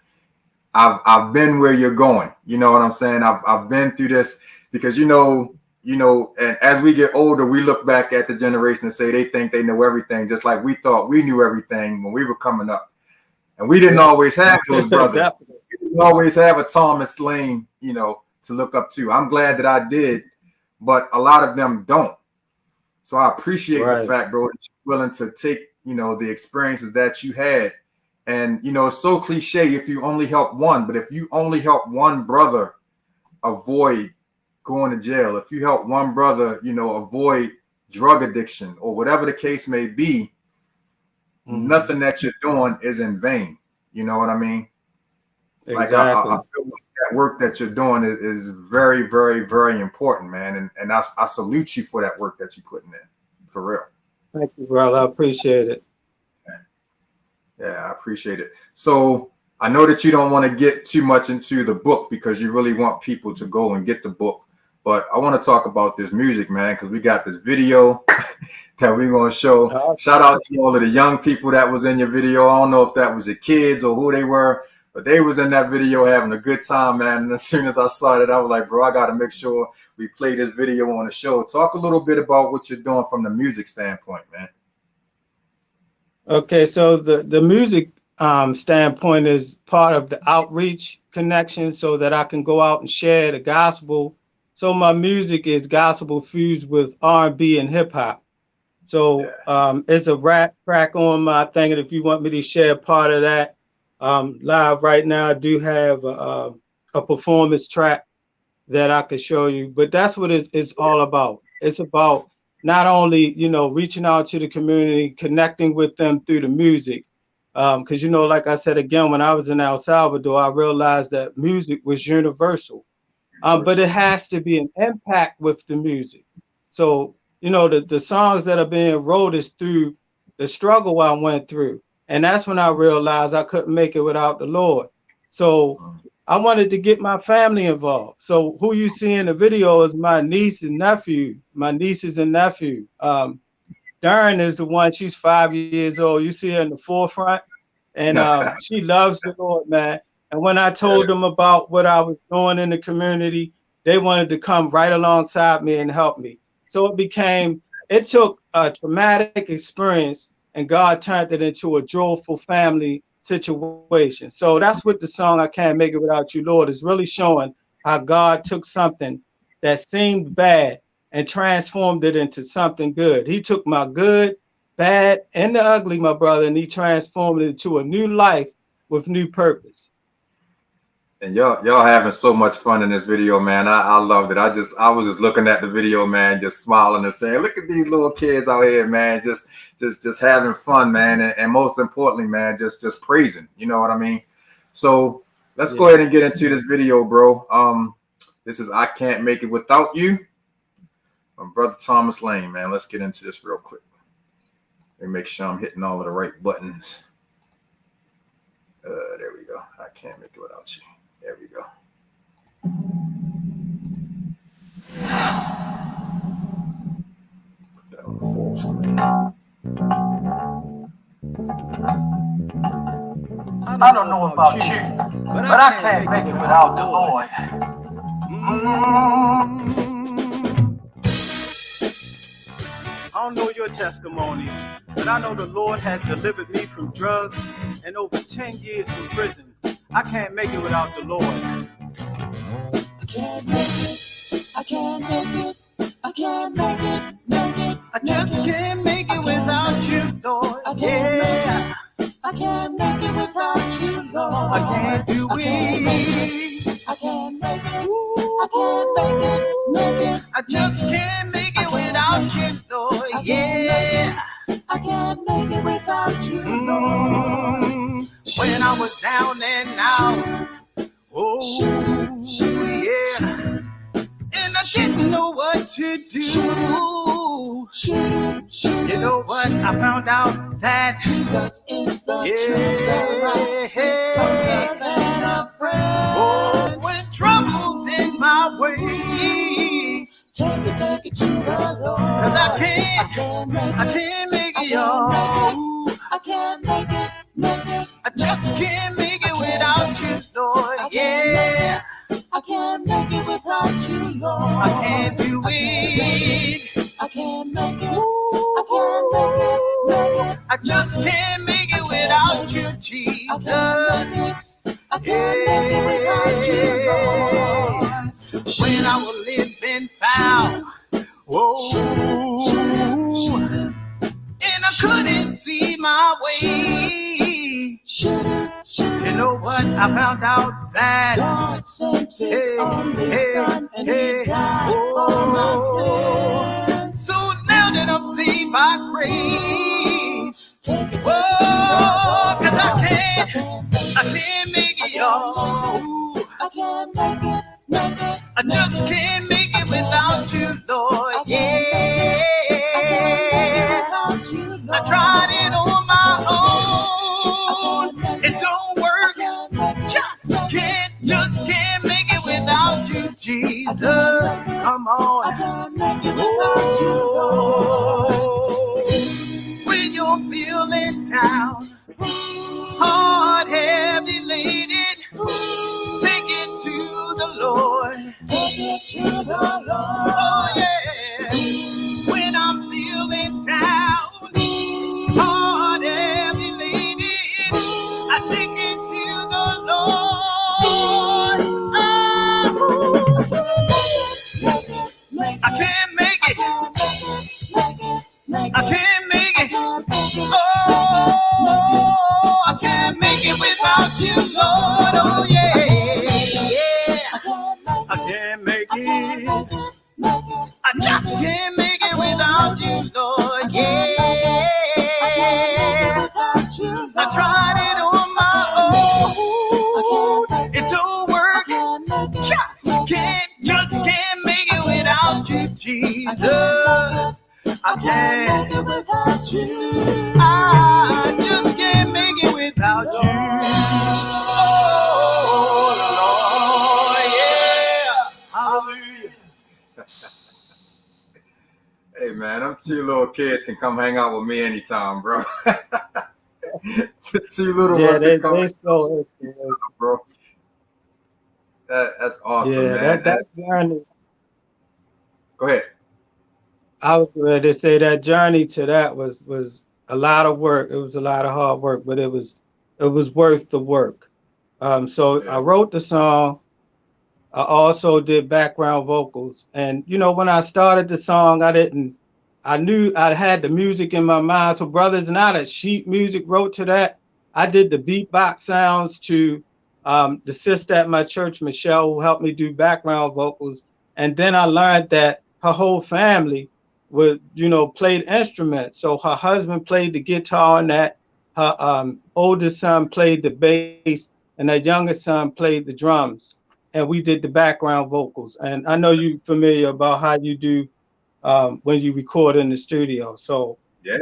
I've been where you're going. You know what I'm saying? I've been through this because, you know, and as we get older, we look back at the generation and say they think they know everything, just like we thought we knew everything when we were coming up. And we didn't always have those brothers. We didn't always have a Thomas Lane, you know, to look up to. I'm glad that I did, but a lot of them don't. So I appreciate the fact, bro, that you're willing to take, you know, the experiences that you had. And, you know, it's so cliche if you only help one, but if you only help one brother avoid going to jail, if you help one brother, you know, avoid drug addiction or whatever the case may be, nothing that you're doing is in vain. You know what I mean? Exactly. Like I feel like that work that you're doing is very, very, very important, man. And I salute you for that work that you're putting in, for real. Thank you, brother. I appreciate it. Yeah, I appreciate it. So I know that you don't want to get too much into the book because you really want people to go and get the book. But I want to talk about this music, man, because we got this video that we're going to show. Shout out to all of the young people that was in your video. I don't know if that was your kids or who they were, but they was in that video having a good time, man. And as soon as I saw it, I was like, bro, I got to make sure we play this video on the show. Talk a little bit about what you're doing from the music standpoint, man. Okay, so the music standpoint is part of the outreach connection so that I can go out and share the gospel. So my music is gospel fused with R&B and hip hop. So it's a rap track on my thing. And if you want me to share part of that live right now, I do have a performance track that I could show you. But that's what it's all about. It's about not only, you know, reaching out to the community, connecting with them through the music. Because, you know, like I said, again, when I was in El Salvador, I realized that music was universal. But it has to be an impact with the music. So the songs that are being wrote is through the struggle I went through. And that's when I realized I couldn't make it without the Lord. So I wanted to get my family involved. So who you see in the video is my nieces and nephew. Darren is the one, she's 5 years old. You see her in the forefront. And she loves the Lord, man. And when I told them about what I was doing in the community, they wanted to come right alongside me and help me. So it took a traumatic experience and God turned it into a joyful family situation. So that's what the song I Can't Make It Without You, Lord, is really showing how God took something that seemed bad and transformed it into something good. He took my good, bad, and the ugly, my brother, and he transformed it into a new life with new purpose. And y'all having so much fun in this video, man. I loved it. I was just looking at the video, man, just smiling and saying, look at these little kids out here, man, just having fun, man. And most importantly, man, just praising, you know what I mean? So let's go ahead and get into this video, bro. This is I Can't Make It Without You from Brother Thomas Lane, man. Let's get into this real quick. Let me make sure I'm hitting all of the right buttons. There we go. I can't make it without you. There we go. Put that on the full screen. I don't know about you, but I can't make it without the Lord. I don't know your testimony, but I know the Lord has delivered me from drugs and over 10 years from prison. I can't make it without the Lord. I can't make it. I can't make it. I can't make it. I just can't make it without you, Lord. Yeah. I can't make it without you, Lord. I can't do it. I can't make it. I can't make it. I just can't make it without you, Lord. Yeah. I can't make it without you, Lord. When I was down and out, yeah, and I didn't know what to do. You know what? I found out that Jesus is the truth, the right, closer than a friend. Oh, when trouble's in my way, take it to the Lord. 'Cause I can't make it, y'all. I can't make it. I just can't make it without you, Lord. Yeah. I can't make it without you, Lord. I can't do it. I can't make it. I can't make it. I just can't make it without you, Jesus. I can't make it without you, Lord. When I was living foul, and I couldn't see my way. You know what? I found out that God sent His only Son, and He died for my sins. So now that I'm saved by grace, take it to the 'cause I can't make it, y'all. I can't make it. I just can't make it without you, Lord. Yeah. I tried it on my own. It don't work. Just can't make it without you, Jesus. Come on. Oh, when you're feeling down, hard, heavy laden, take it to the Lord. Take it to the Lord. Oh yeah. When I'm feeling down, hard, heavy laden, I take it to the Lord. Oh, I can't make it. I can't make it. Oh, I can't make it without you, Lord. Oh yeah. I can't make it. I just can't make it without you, Lord. Yeah. I tried it on my own. It don't work. Just can't make it without you, Jesus. I can't make it without you. I just can't make it without you. Oh, Lord, yeah. Hallelujah. Hey man, them two little kids can come hang out with me anytime, bro. The two little ones that come, they so bro. That's awesome, yeah, man. that journey. Go ahead. I was ready to say that journey to that was a lot of work. It was a lot of hard work, but it was worth the work. So Yeah. I wrote the song. I also did background vocals. And when I started the song, I knew I had the music in my mind. So Brothers Not a Sheet Music wrote to that. I did the beatbox sounds to the sister at my church, Michelle, who helped me do background vocals. And then I learned that her whole family would, played instruments. So her husband played the guitar on that. Her oldest son played the bass, and her youngest son played the drums. And we did the background vocals. And I know you're familiar about how you do when you record in the studio. So Yeah.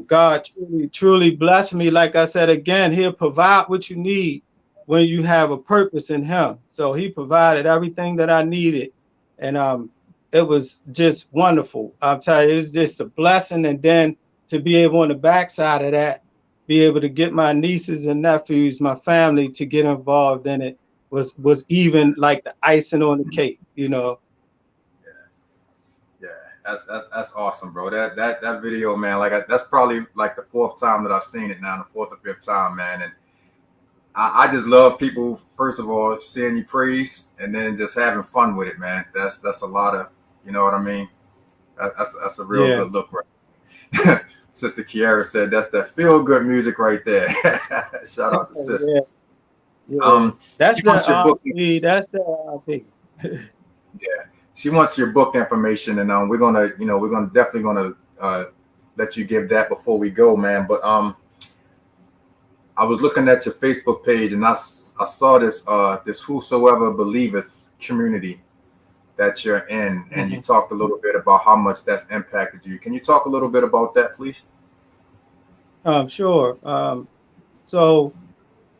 God truly blessed me. Like I said, again, he'll provide what you need when you have a purpose in him. So he provided everything that I needed. And it was just wonderful. I'll tell you, it's just a blessing. And then to be able on the backside of that, be able to get my nieces and nephews, my family to get involved in it was even like the icing on the cake, Yeah, that's awesome, bro. That video, man. Like that's probably like the fourth time that I've seen it now, the fourth or fifth time, man. And I just love people. First of all, seeing you praise, and then just having fun with it, man. That's a lot of, you know what I mean. That's a real good look, right? Sister Kiara said that's that feel good music right there. Shout out to Sister. Yeah. Yeah. That's the RP. That's the RP. Yeah, she wants your book information, and we're gonna definitely let you give that before we go, man. But I was looking at your Facebook page, and I saw this Whosoever Believeth community that you're in, and you talked a little bit about how much that's impacted you. Can you talk a little bit about that, please? Sure. So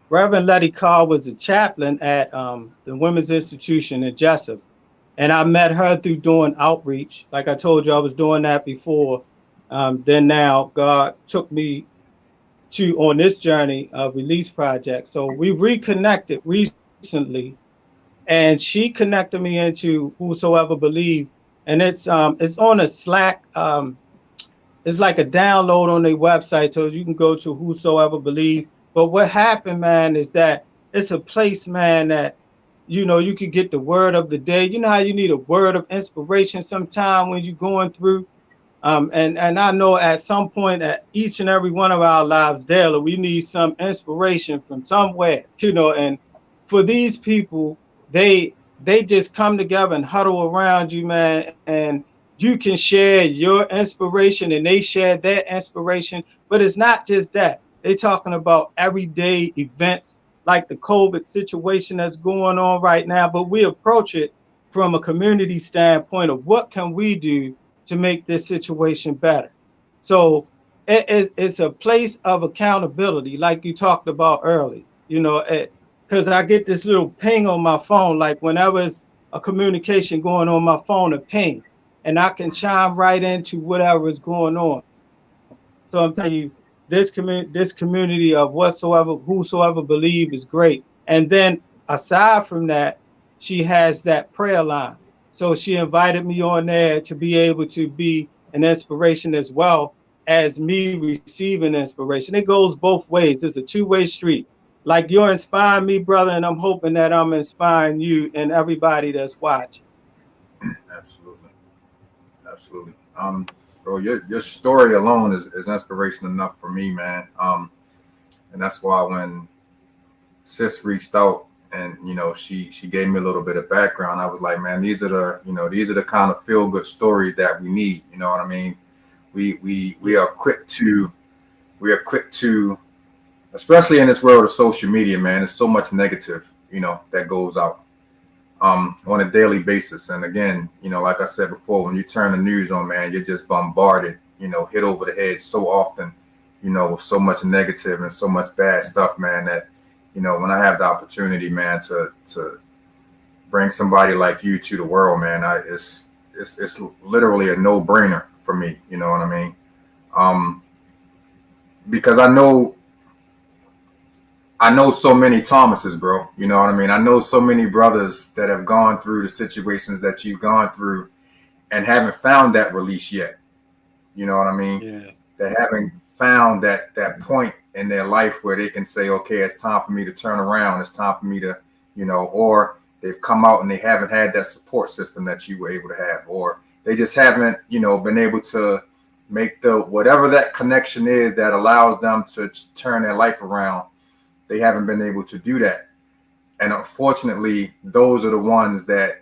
Reverend Letty Carr was a chaplain at the Women's Institution in Jessup. And I met her through doing outreach. Like I told you, I was doing that before. Then now God took me on this journey of Release Project. So we reconnected recently, and she connected me into Whosoever Believe. And it's on a Slack. It's like a download on their website, so you can go to Whosoever Believe. But what happened, man, is that it's a place, man, that you could get the word of the day. You know how you need a word of inspiration sometime when you're going through. And I know at some point at each and every one of our lives daily, we need some inspiration from somewhere, and for these people, they just come together and huddle around you, man, and you can share your inspiration and they share their inspiration. But it's not just that. They're talking about everyday events like the COVID situation that's going on right now, but we approach it from a community standpoint of what can we do to make this situation better. So it's a place of accountability, like you talked about earlier, because I get this little ping on my phone, like whenever it's a communication going on my phone, a ping, and I can chime right into whatever is going on. So I'm telling you, this community of Whosoever Believe is great. And then aside from that, she has that prayer line. So she invited me on there to be able to be an inspiration as well as me receiving inspiration. It goes both ways. It's a two-way street. Like you're inspiring me, brother, and I'm hoping that I'm inspiring you and everybody that's watching. Absolutely. Bro, your story alone is inspiration enough for me, man. And that's why when Sis reached out and she gave me a little bit of background, I was like, man, these are the kind of feel good stories that we need. You know what I mean? We are quick to, especially in this world of social media, man. There's so much negative, that goes out. on a daily basis. And again, like I said before, when you turn the news on, man, you're just bombarded, hit over the head so often, with so much negative and so much bad stuff, man, that, when I have the opportunity, man, to bring somebody like you to the world, man, it's literally a no-brainer for me. You know what I mean? Because I know so many Thomases, bro. You know what I mean? I know so many brothers that have gone through the situations that you've gone through and haven't found that release yet. You know what I mean? Yeah. They haven't found that point in their life where they can say, okay, it's time for me to turn around. It's time for me to, or they've come out and they haven't had that support system that you were able to have, or they just haven't, been able to make the whatever that connection is that allows them to turn their life around. They haven't been able to do that. And unfortunately, those are the ones that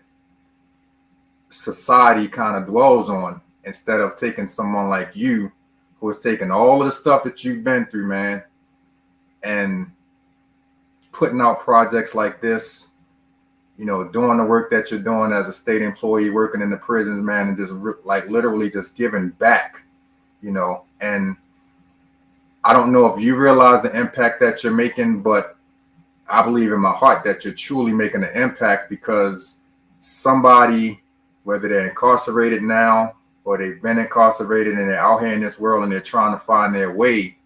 society kind of dwells on, instead of taking someone like you who has taken all of the stuff that you've been through, man, and putting out projects like this, doing the work that you're doing as a state employee, working in the prisons, man, and just like literally just giving back, and I don't know if you realize the impact that you're making, but I believe in my heart that you're truly making an impact, because somebody, whether they're incarcerated now or they've been incarcerated and they're out here in this world and they're trying to find their way,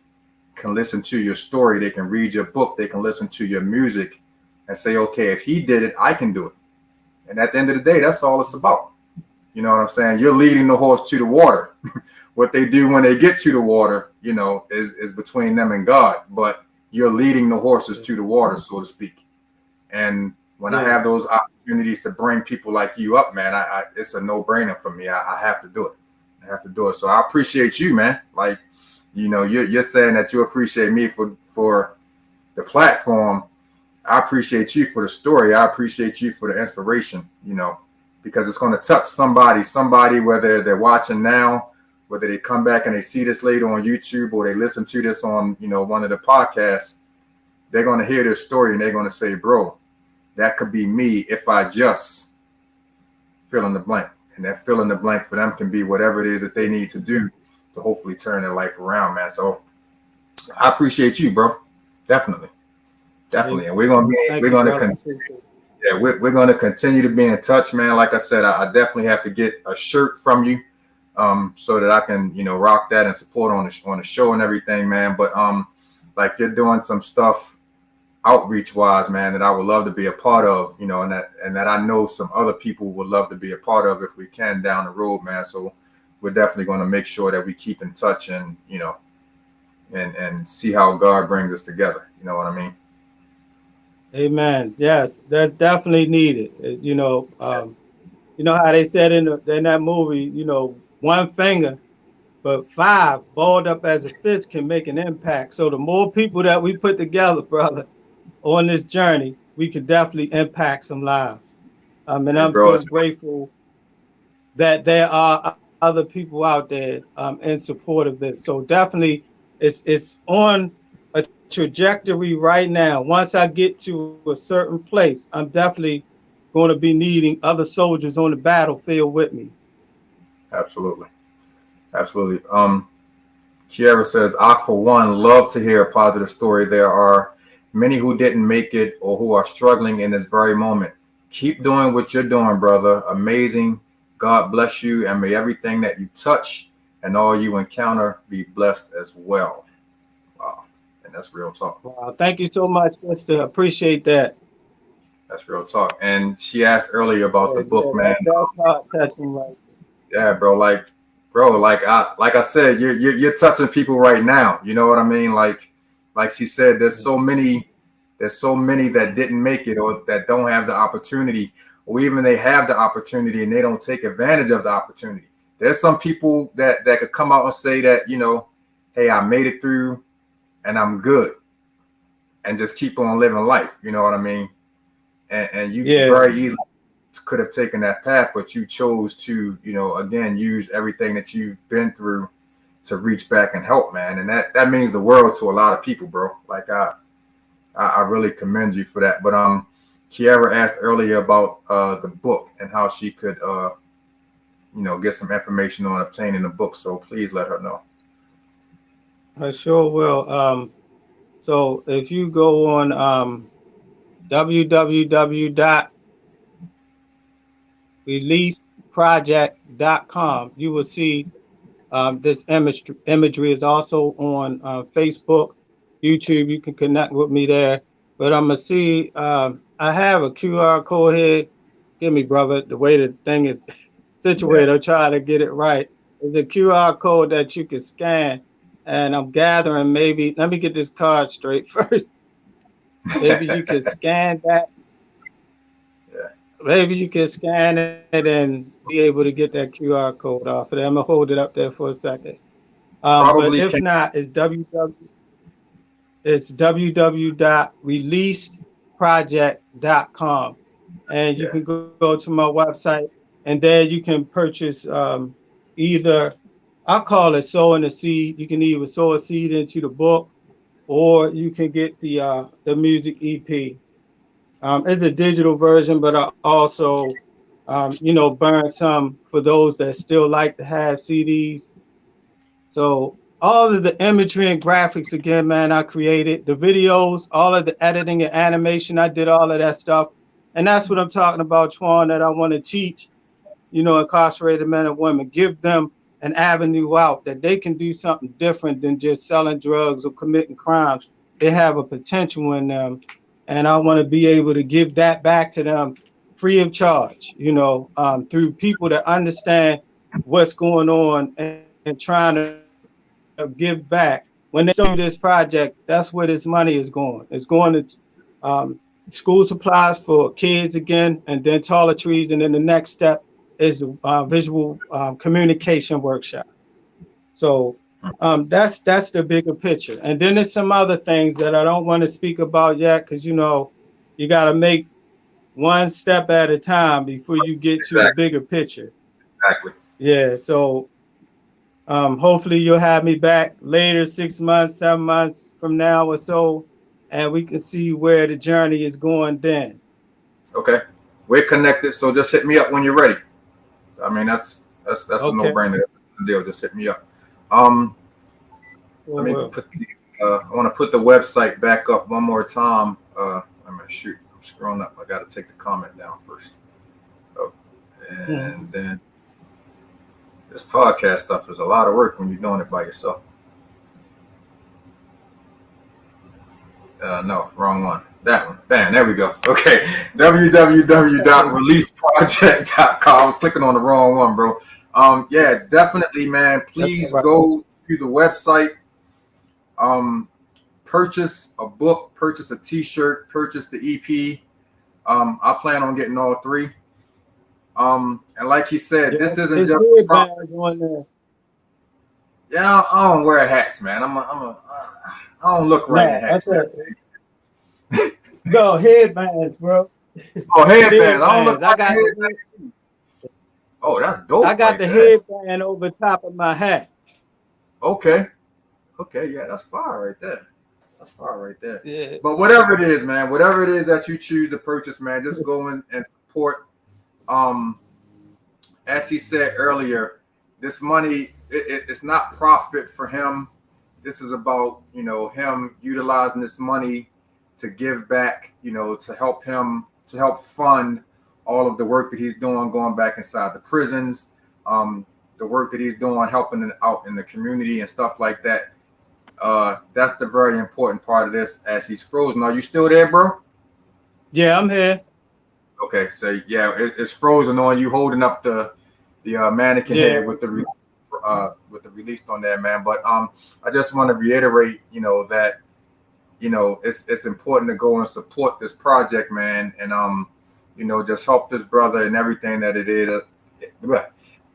can listen to your story. They can read your book. They can listen to your music and say, okay, if he did it, I can do it. And at the end of the day, that's all it's about. You know what I'm saying? You're leading the horse to the water. What they do when they get to the water, is between them and God. But you're leading the horses to the water, so to speak. And when I have those opportunities to bring people like you up, man, it's a no-brainer for me. I have to do it. I have to do it. So I appreciate you, man. Like, you're saying that you appreciate me for the platform. I appreciate you for the story. I appreciate you for the inspiration, because it's going to touch somebody, whether they're watching now, whether they come back and they see this later on YouTube, or they listen to this on, one of the podcasts. They're going to hear their story and they're going to say, bro, that could be me if I just fill in the blank. And that fill in the blank for them can be whatever it is that they need to do to hopefully turn their life around, man. So I appreciate you, bro. Definitely. And we're going to continue. Yeah, we're going to continue to be in touch, man. Like I said, I definitely have to get a shirt from you, so that I can, rock that and support on the show and everything, man. But like, you're doing some stuff outreach wise, man, that I would love to be a part of, and that I know some other people would love to be a part of if we can down the road, man. So we're definitely going to make sure that we keep in touch and, and see how God brings us together. You know what I mean? Amen. Yes, that's definitely needed. You know how they said in that movie, one finger, but five balled up as a fist can make an impact. So the more people that we put together, brother, on this journey, we could definitely impact some lives. And I'm so grateful that there are other people out there in support of this. So definitely it's on a trajectory right now. Once I get to a certain place, I'm definitely going to be needing other soldiers on the battlefield with me. Absolutely. Kiara says, I, for one, love to hear a positive story. There are many who didn't make it or who are struggling in this very moment. Keep doing what you're doing, brother. Amazing. God bless you, and may everything that you touch and all you encounter be blessed as well. Wow. And that's real talk. Wow. Thank you so much, sister. Appreciate that. That's real talk. And she asked earlier about the book, man. That's touching, right? Yeah, bro. Like I said, you're touching people right now. You know what I mean? Like she said, there's so many that didn't make it or that don't have the opportunity, or even they have the opportunity and they don't take advantage of the opportunity. There's some people that could come out and say that, hey, I made it through and I'm good, and just keep on living life. You know what I mean? And you very easily could have taken that path, but you chose to, again, use everything that you've been through to reach back and help, man. And that means the world to a lot of people, bro. Like I really commend you for that. But Kiara asked earlier about the book and how she could, get some information on obtaining the book. So please let her know. I sure will. So if you go on www.releaseproject.com, you will see this imagery is also on Facebook, YouTube. You can connect with me there. But I'm gonna see. I have a QR code here. Give me, brother. The way the thing is Yeah. situated, I'll try to get it right. There's a QR code that you can scan, and I'm gathering. Maybe let me get this card straight first. Maybe you can scan that. Yeah. Maybe you can scan it and be able to get that QR code off of there. I'm gonna hold it up there for a second. But Probably if can. not, it's www.releasedproject.com, and you Yeah. can go to my website, and there you can purchase either, I call it sowing a seed. You can either sow a seed into the book, or you can get the music EP. It's a digital version, but I also burn some for those that still like to have CDs. So all of the imagery and graphics, again, man, I created the videos, all of the editing and animation. I did all of that stuff. And that's what I'm talking about, Twan, that I want to teach, incarcerated men and women, give them an avenue out that they can do something different than just selling drugs or committing crimes. They have a potential in them. And I want to be able to give that back to them free of charge, through people that understand what's going on and trying to give back. When they do this project, that's where this money is going. It's going to school supplies for kids again, and then toiletries, and then the next step is the visual communication workshop. So that's the bigger picture. And then there's some other things that I don't want to speak about yet, because you got to make one step at a time before you get to the bigger picture. Exactly. Yeah. So hopefully you'll have me back later, 6 months, 7 months from now or so, and we can see where the journey is going then. Okay. We're connected, so just hit me up when you're ready. I mean, that's Okay. a no-brainer. That's a deal. Just hit me up. Let me put I want to put the website back up one more time. I'm scrolling up. I got to take the comment down first. Oh, and then this podcast stuff is a lot of work when you're doing it by yourself. No, wrong one. That one. Bam, there we go. Okay. www.releaseproject.com. I was clicking on the wrong one, bro. Yeah, definitely, man. Please go to the website. Purchase a book, purchase a t-shirt, purchase the EP. I plan on getting all three. And like he said, this isn't just yeah, I don't wear hats, man. I don't look right in hats. No, headbands, bro. Oh, headbands. I don't look like headbands. Oh, that's dope. I got the headband over top of my hat. Okay, yeah, that's fire right there. Yeah. But whatever it is, man, whatever it is that you choose to purchase, man, just go in and support. As he said earlier, this money, it's not profit for him. This is about, him utilizing this money to give back, to help him, to help fund all of the work that he's doing, going back inside the prisons, the work that he's doing, helping out in the community and stuff like that. That's the very important part of this. As he's frozen, are you still there, bro? Yeah, I'm here. Okay, so yeah, it's frozen on you, holding up the mannequin head with the release on there, man. But I just want to reiterate, that it's important to go and support this project, man, and just help this brother and everything that it is.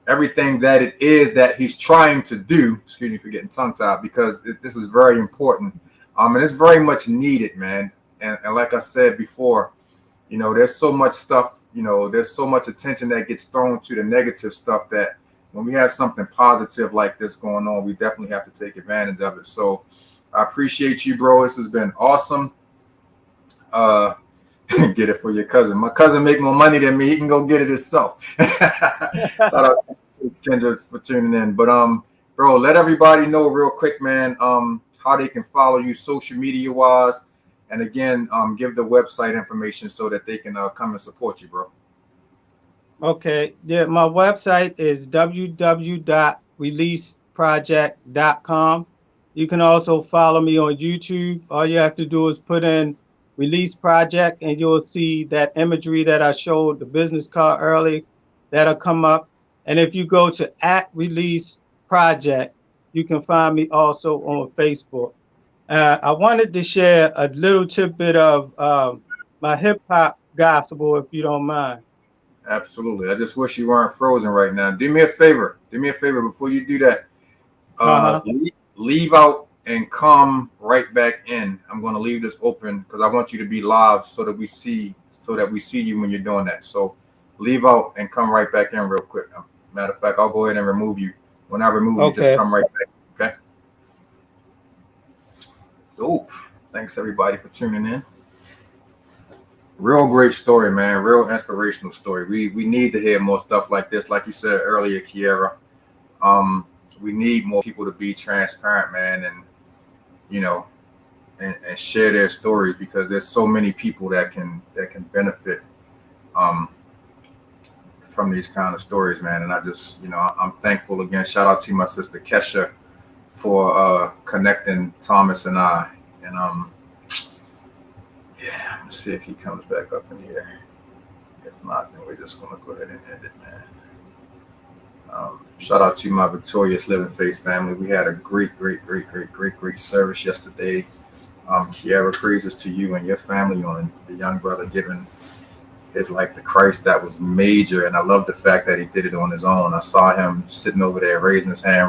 Everything that it is that he's trying to do, excuse me for getting tongue-tied, because this is very important. And it's very much needed, man. And like I said before, there's so much stuff, there's so much attention that gets thrown to the negative stuff that when we have something positive like this going on, we definitely have to take advantage of it. So I appreciate you, bro. This has been awesome. Get it for your cousin. My cousin make more money than me. He can go get it himself. Shout out to Kendra for tuning in. But bro, let everybody know real quick, man, how they can follow you social media wise. And again, give the website information so that they can come and support you, bro. Okay. Yeah, my website is www.releaseproject.com. You can also follow me on YouTube. All you have to do is put in Release Project and you'll see that imagery that I showed, the business card early, that'll come up. And if you go to @Release Project, you can find me also on Facebook. I wanted to share a little tidbit of my hip hop gospel, if you don't mind. Absolutely. I just wish you weren't frozen right now. Do me a favor. Do me a favor before you do that. Uh-huh. Leave out and come right back in. I'm going to leave this open because I want you to be live so that we see you when you're doing that. So leave out and come right back in real quick. Matter of fact, I'll go ahead and remove you. When I remove you, just come right back. Okay. Dope. Thanks everybody for tuning in. Real great story, man. Real inspirational story. We need to hear more stuff like this. Like you said earlier, Kiera. We need more people to be transparent, man, and and share their stories because there's so many people that can benefit from these kind of stories, man. And I just, I'm thankful again. Shout out to my sister Kesha for connecting Thomas and I. And yeah, let's see if he comes back up in here. If not, then we're just gonna go ahead and end it, man. Shout out to my Victorious Living Faith family. We had a great service yesterday. Kiara, praises to you and your family on the young brother giving his life to Christ. That was major, and I love the fact that he did it on his own. I saw him sitting over there raising his hand.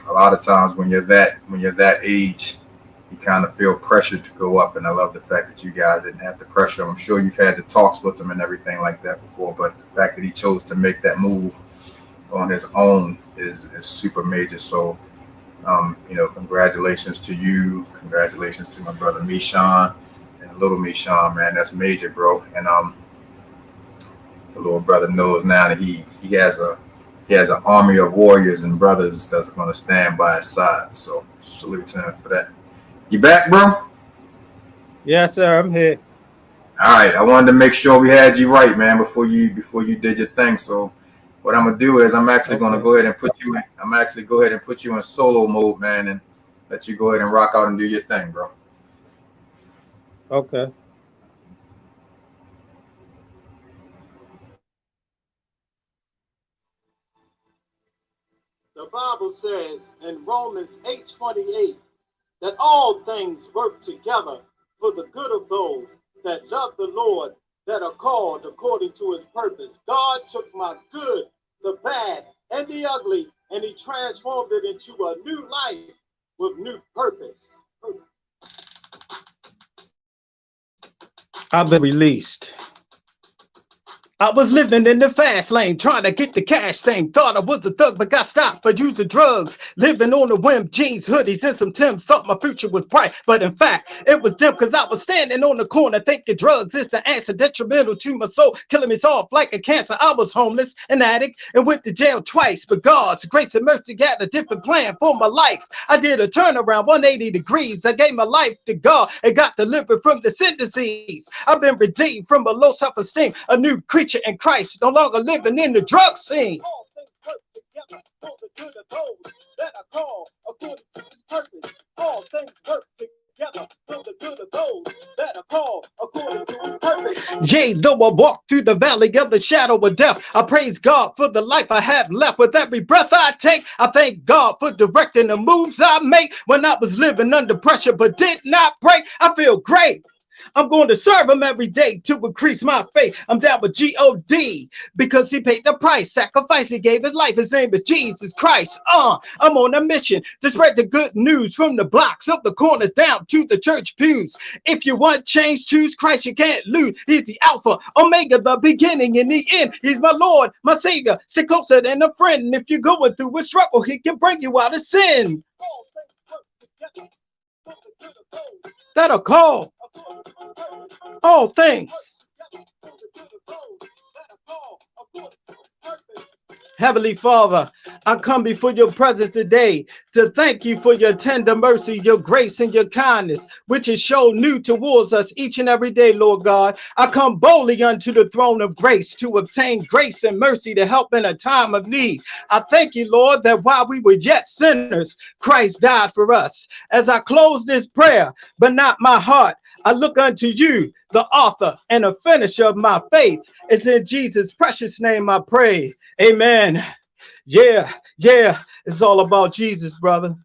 A lot of times when you're that age, you kind of feel pressured to go up, and I love the fact that you guys didn't have the pressure. I'm sure you've had the talks with him and everything like that before, but the fact that he chose to make that move on his own is super major. So, congratulations to you. Congratulations to my brother Mishan and little Mishan, man. That's major, bro. And the little brother knows now that he has an army of warriors and brothers that's going to stand by his side. So salute to him for that. You back, bro? Yes, sir. I'm here. All right. I wanted to make sure we had you right, man, before you did your thing. So what I'm gonna do is I'm actually gonna go ahead and put you in solo mode, man, and let you go ahead and rock out and do your thing, bro. Okay. The Bible says in Romans 8:28 that all things work together for the good of those that love the Lord, that are called according to his purpose. God took my good, the bad, and the ugly, and he transformed it into a new life with new purpose. I've been released. I was living in the fast lane, trying to get the cash thing. Thought I was a thug, but got stopped for using drugs. Living on a whim, jeans, hoodies, and some Timbs. Thought my future was bright, but in fact, it was dim because I was standing on the corner thinking drugs is the answer, detrimental to my soul, killing me soft like a cancer. I was homeless, an addict, and went to jail twice. But God's grace and mercy got a different plan for my life. I did a turnaround 180 degrees. I gave my life to God and got delivered from the sin disease. I've been redeemed from a low self-esteem, a new creature in Christ, no longer living in the drug scene. All things work together for the good of those that are called according to his purpose. All things work together for the good of those that are called according to his purpose. Yea, though I walk through the valley of the shadow of death, I praise God for the life I have left. With every breath I take, I thank God for directing the moves I make. When I was living under pressure but did not break, I feel great. I'm going to serve him every day to increase my faith. I'm down with G-O-D because he paid the price, sacrifice, he gave his life. His name is Jesus Christ. I'm on a mission to spread the good news from the blocks of the corners down to the church pews. If you want change, choose Christ, you can't lose. He's the Alpha, Omega, the beginning and the end. He's my Lord, my Savior, stick closer than a friend. And if you're going through a struggle, he can bring you out of sin. All things work together for the that are called all things. Heavenly Father, I come before your presence today to thank you for your tender mercy, your grace, and your kindness, which is shown new towards us each and every day, Lord God. I come boldly unto the throne of grace to obtain grace and mercy to help in a time of need. I thank you, Lord, that while we were yet sinners, Christ died for us. As I close this prayer, but not my heart, I look unto you, the author and the finisher of my faith. It's in Jesus' precious name I pray. Amen. Yeah. It's all about Jesus, brother.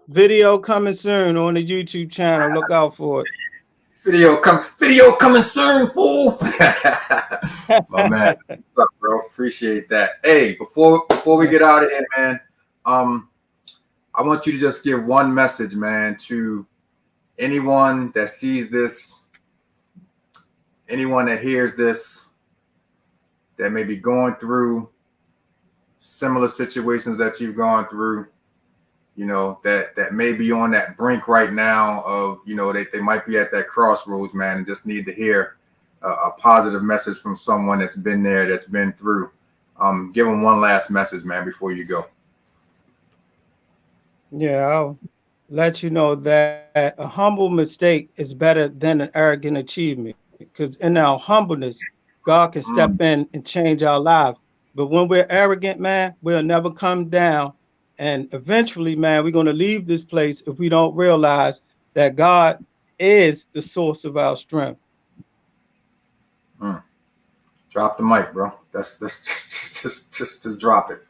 Video coming soon on the YouTube channel. Look out for it. Video coming soon, fool. My man, what's up, bro? Appreciate that. Hey, before we get out of here, man, I want you to just give one message, man, to anyone that sees this, anyone that hears this, that may be going through similar situations that you've gone through, you know, that may be on that brink right now of, you know, they might be at that crossroads, man, and just need to hear a positive message from someone that's been there, that's been through. Give them one last message, man, before you go. Yeah, I'll let you know that a humble mistake is better than an arrogant achievement, because in our humbleness, God can step in and change our lives. But when we're arrogant, man, we'll never come down. And eventually, man, we're going to leave this place if we don't realize that God is the source of our strength. Drop the mic, bro. That's just drop it.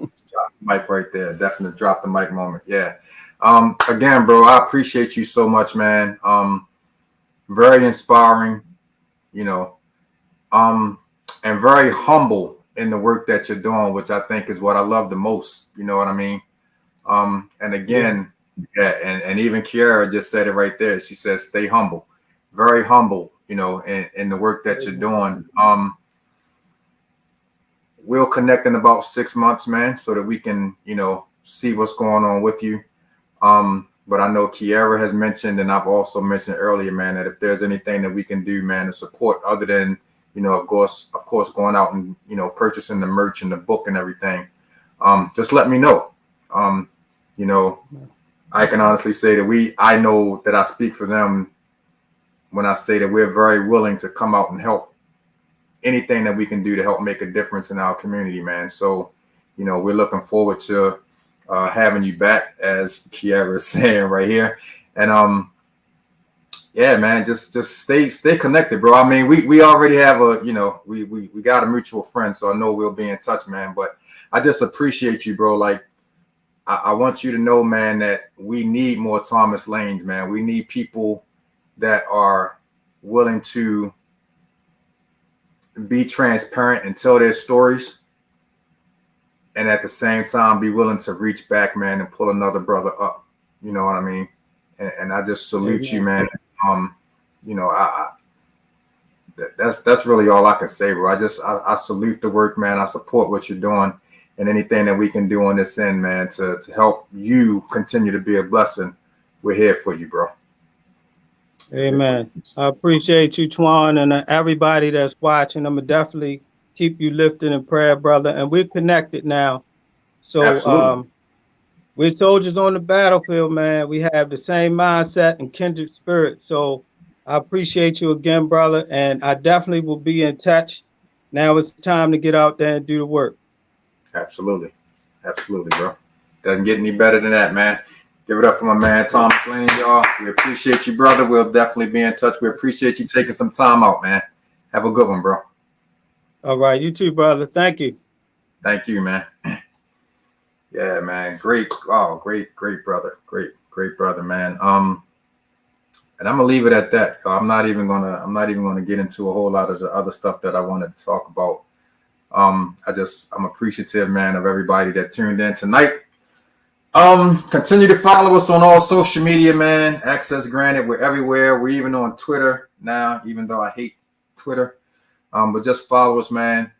Just drop the mic right there. Definitely drop the mic moment. Yeah. Again, bro, I appreciate you so much, man. Very inspiring, you know, and very humble in the work that you're doing, which I think is what I love the most. You know what I mean? And again, and even Kiara just said it right there. She says, stay humble, very humble, you know, in the work that you're doing. We'll connect in about 6 months, man, so that we can, you know, see what's going on with you. But I know Kiara has mentioned, and I've also mentioned earlier, man, that if there's anything that we can do, man, to support other than, you know, of course, going out and, you know, purchasing the merch and the book and everything, just let me know. You know, I can honestly say that I know that I speak for them when I say that we're very willing to come out and help anything that we can do to help make a difference in our community, man. So, you know, we're looking forward to having you back, as Kiara is saying right here. And yeah, man, just stay connected, bro. I mean, we already have we got a mutual friend, so I know we'll be in touch, man. But I just appreciate you, bro. Like, I want you to know, man, that we need more Thomas Lanes, man. We need people that are willing to be transparent and tell their stories, and at the same time be willing to reach back, man, and pull another brother up. You know what I mean? And I just salute you, man. You know, that's really all I can say, bro. I salute the work, man. I support what you're doing, and anything that we can do on this end, man, to help you continue to be a blessing. We're here for you, bro. Amen. I appreciate you, Twan, and everybody that's watching. I'm gonna definitely keep you lifted in prayer, brother. And we're connected now. So we're soldiers on the battlefield, man. We have the same mindset and kindred spirit. So I appreciate you again, brother. And I definitely will be in touch. Now it's time to get out there and do the work. Absolutely, bro. Doesn't get any better than that, man. Give it up for my man, Thomas Lane, y'all. We appreciate you, brother. We'll definitely be in touch. We appreciate you taking some time out, man. Have a good one, bro. All right. You too, brother. Thank you. Thank you, man. Yeah, man. Great. Oh, great brother. Great brother, man. And I'm gonna leave it at that. I'm not even gonna get into a whole lot of the other stuff that I wanted to talk about. I'm appreciative, man, of everybody that tuned in tonight. Continue to follow us on all social media, man. Access granted. We're everywhere. We're even on Twitter now, even though I hate Twitter. But just follow us, man.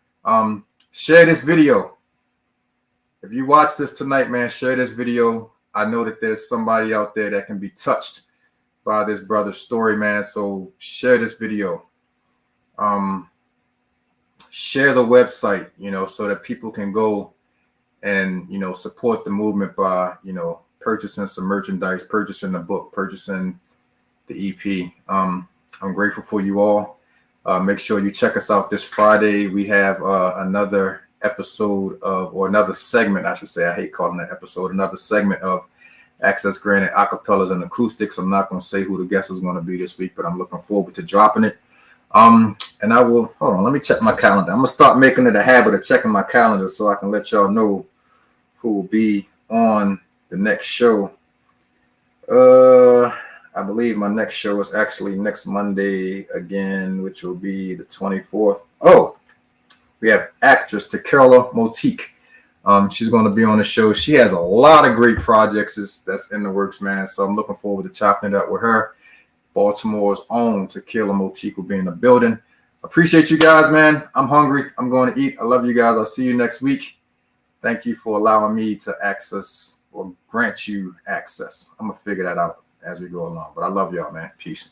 Share this video. If you watch this tonight, man, share this video. I know that there's somebody out there that can be touched by this brother's story, man. So share this video. Share the website, so that people can go and, support the movement by, purchasing some merchandise, purchasing the book, purchasing the EP. I'm grateful for you all. Make sure you check us out this Friday. We have another episode or another segment, I should say. I hate calling that episode. Another segment of Access Granted Acapellas and Acoustics. I'm not going to say who the guest is going to be this week, but I'm looking forward to dropping it. And I will, hold on, let me check my calendar. I'm going to start making it a habit of checking my calendar so I can let y'all know who will be on the next show. I believe my next show is actually next Monday again, which will be the 24th. Oh, we have actress Tequila Motique. She's going to be on the show. She has a lot of great projects that's in the works, man. So I'm looking forward to chopping it up with her. Baltimore's own Tequila Motique will be in the building. Appreciate you guys, man. I'm hungry. I'm going to eat. I love you guys. I'll see you next week. Thank you for allowing me to access or grant you access. I'm going to figure that out as we go along. But I love y'all, man. Peace.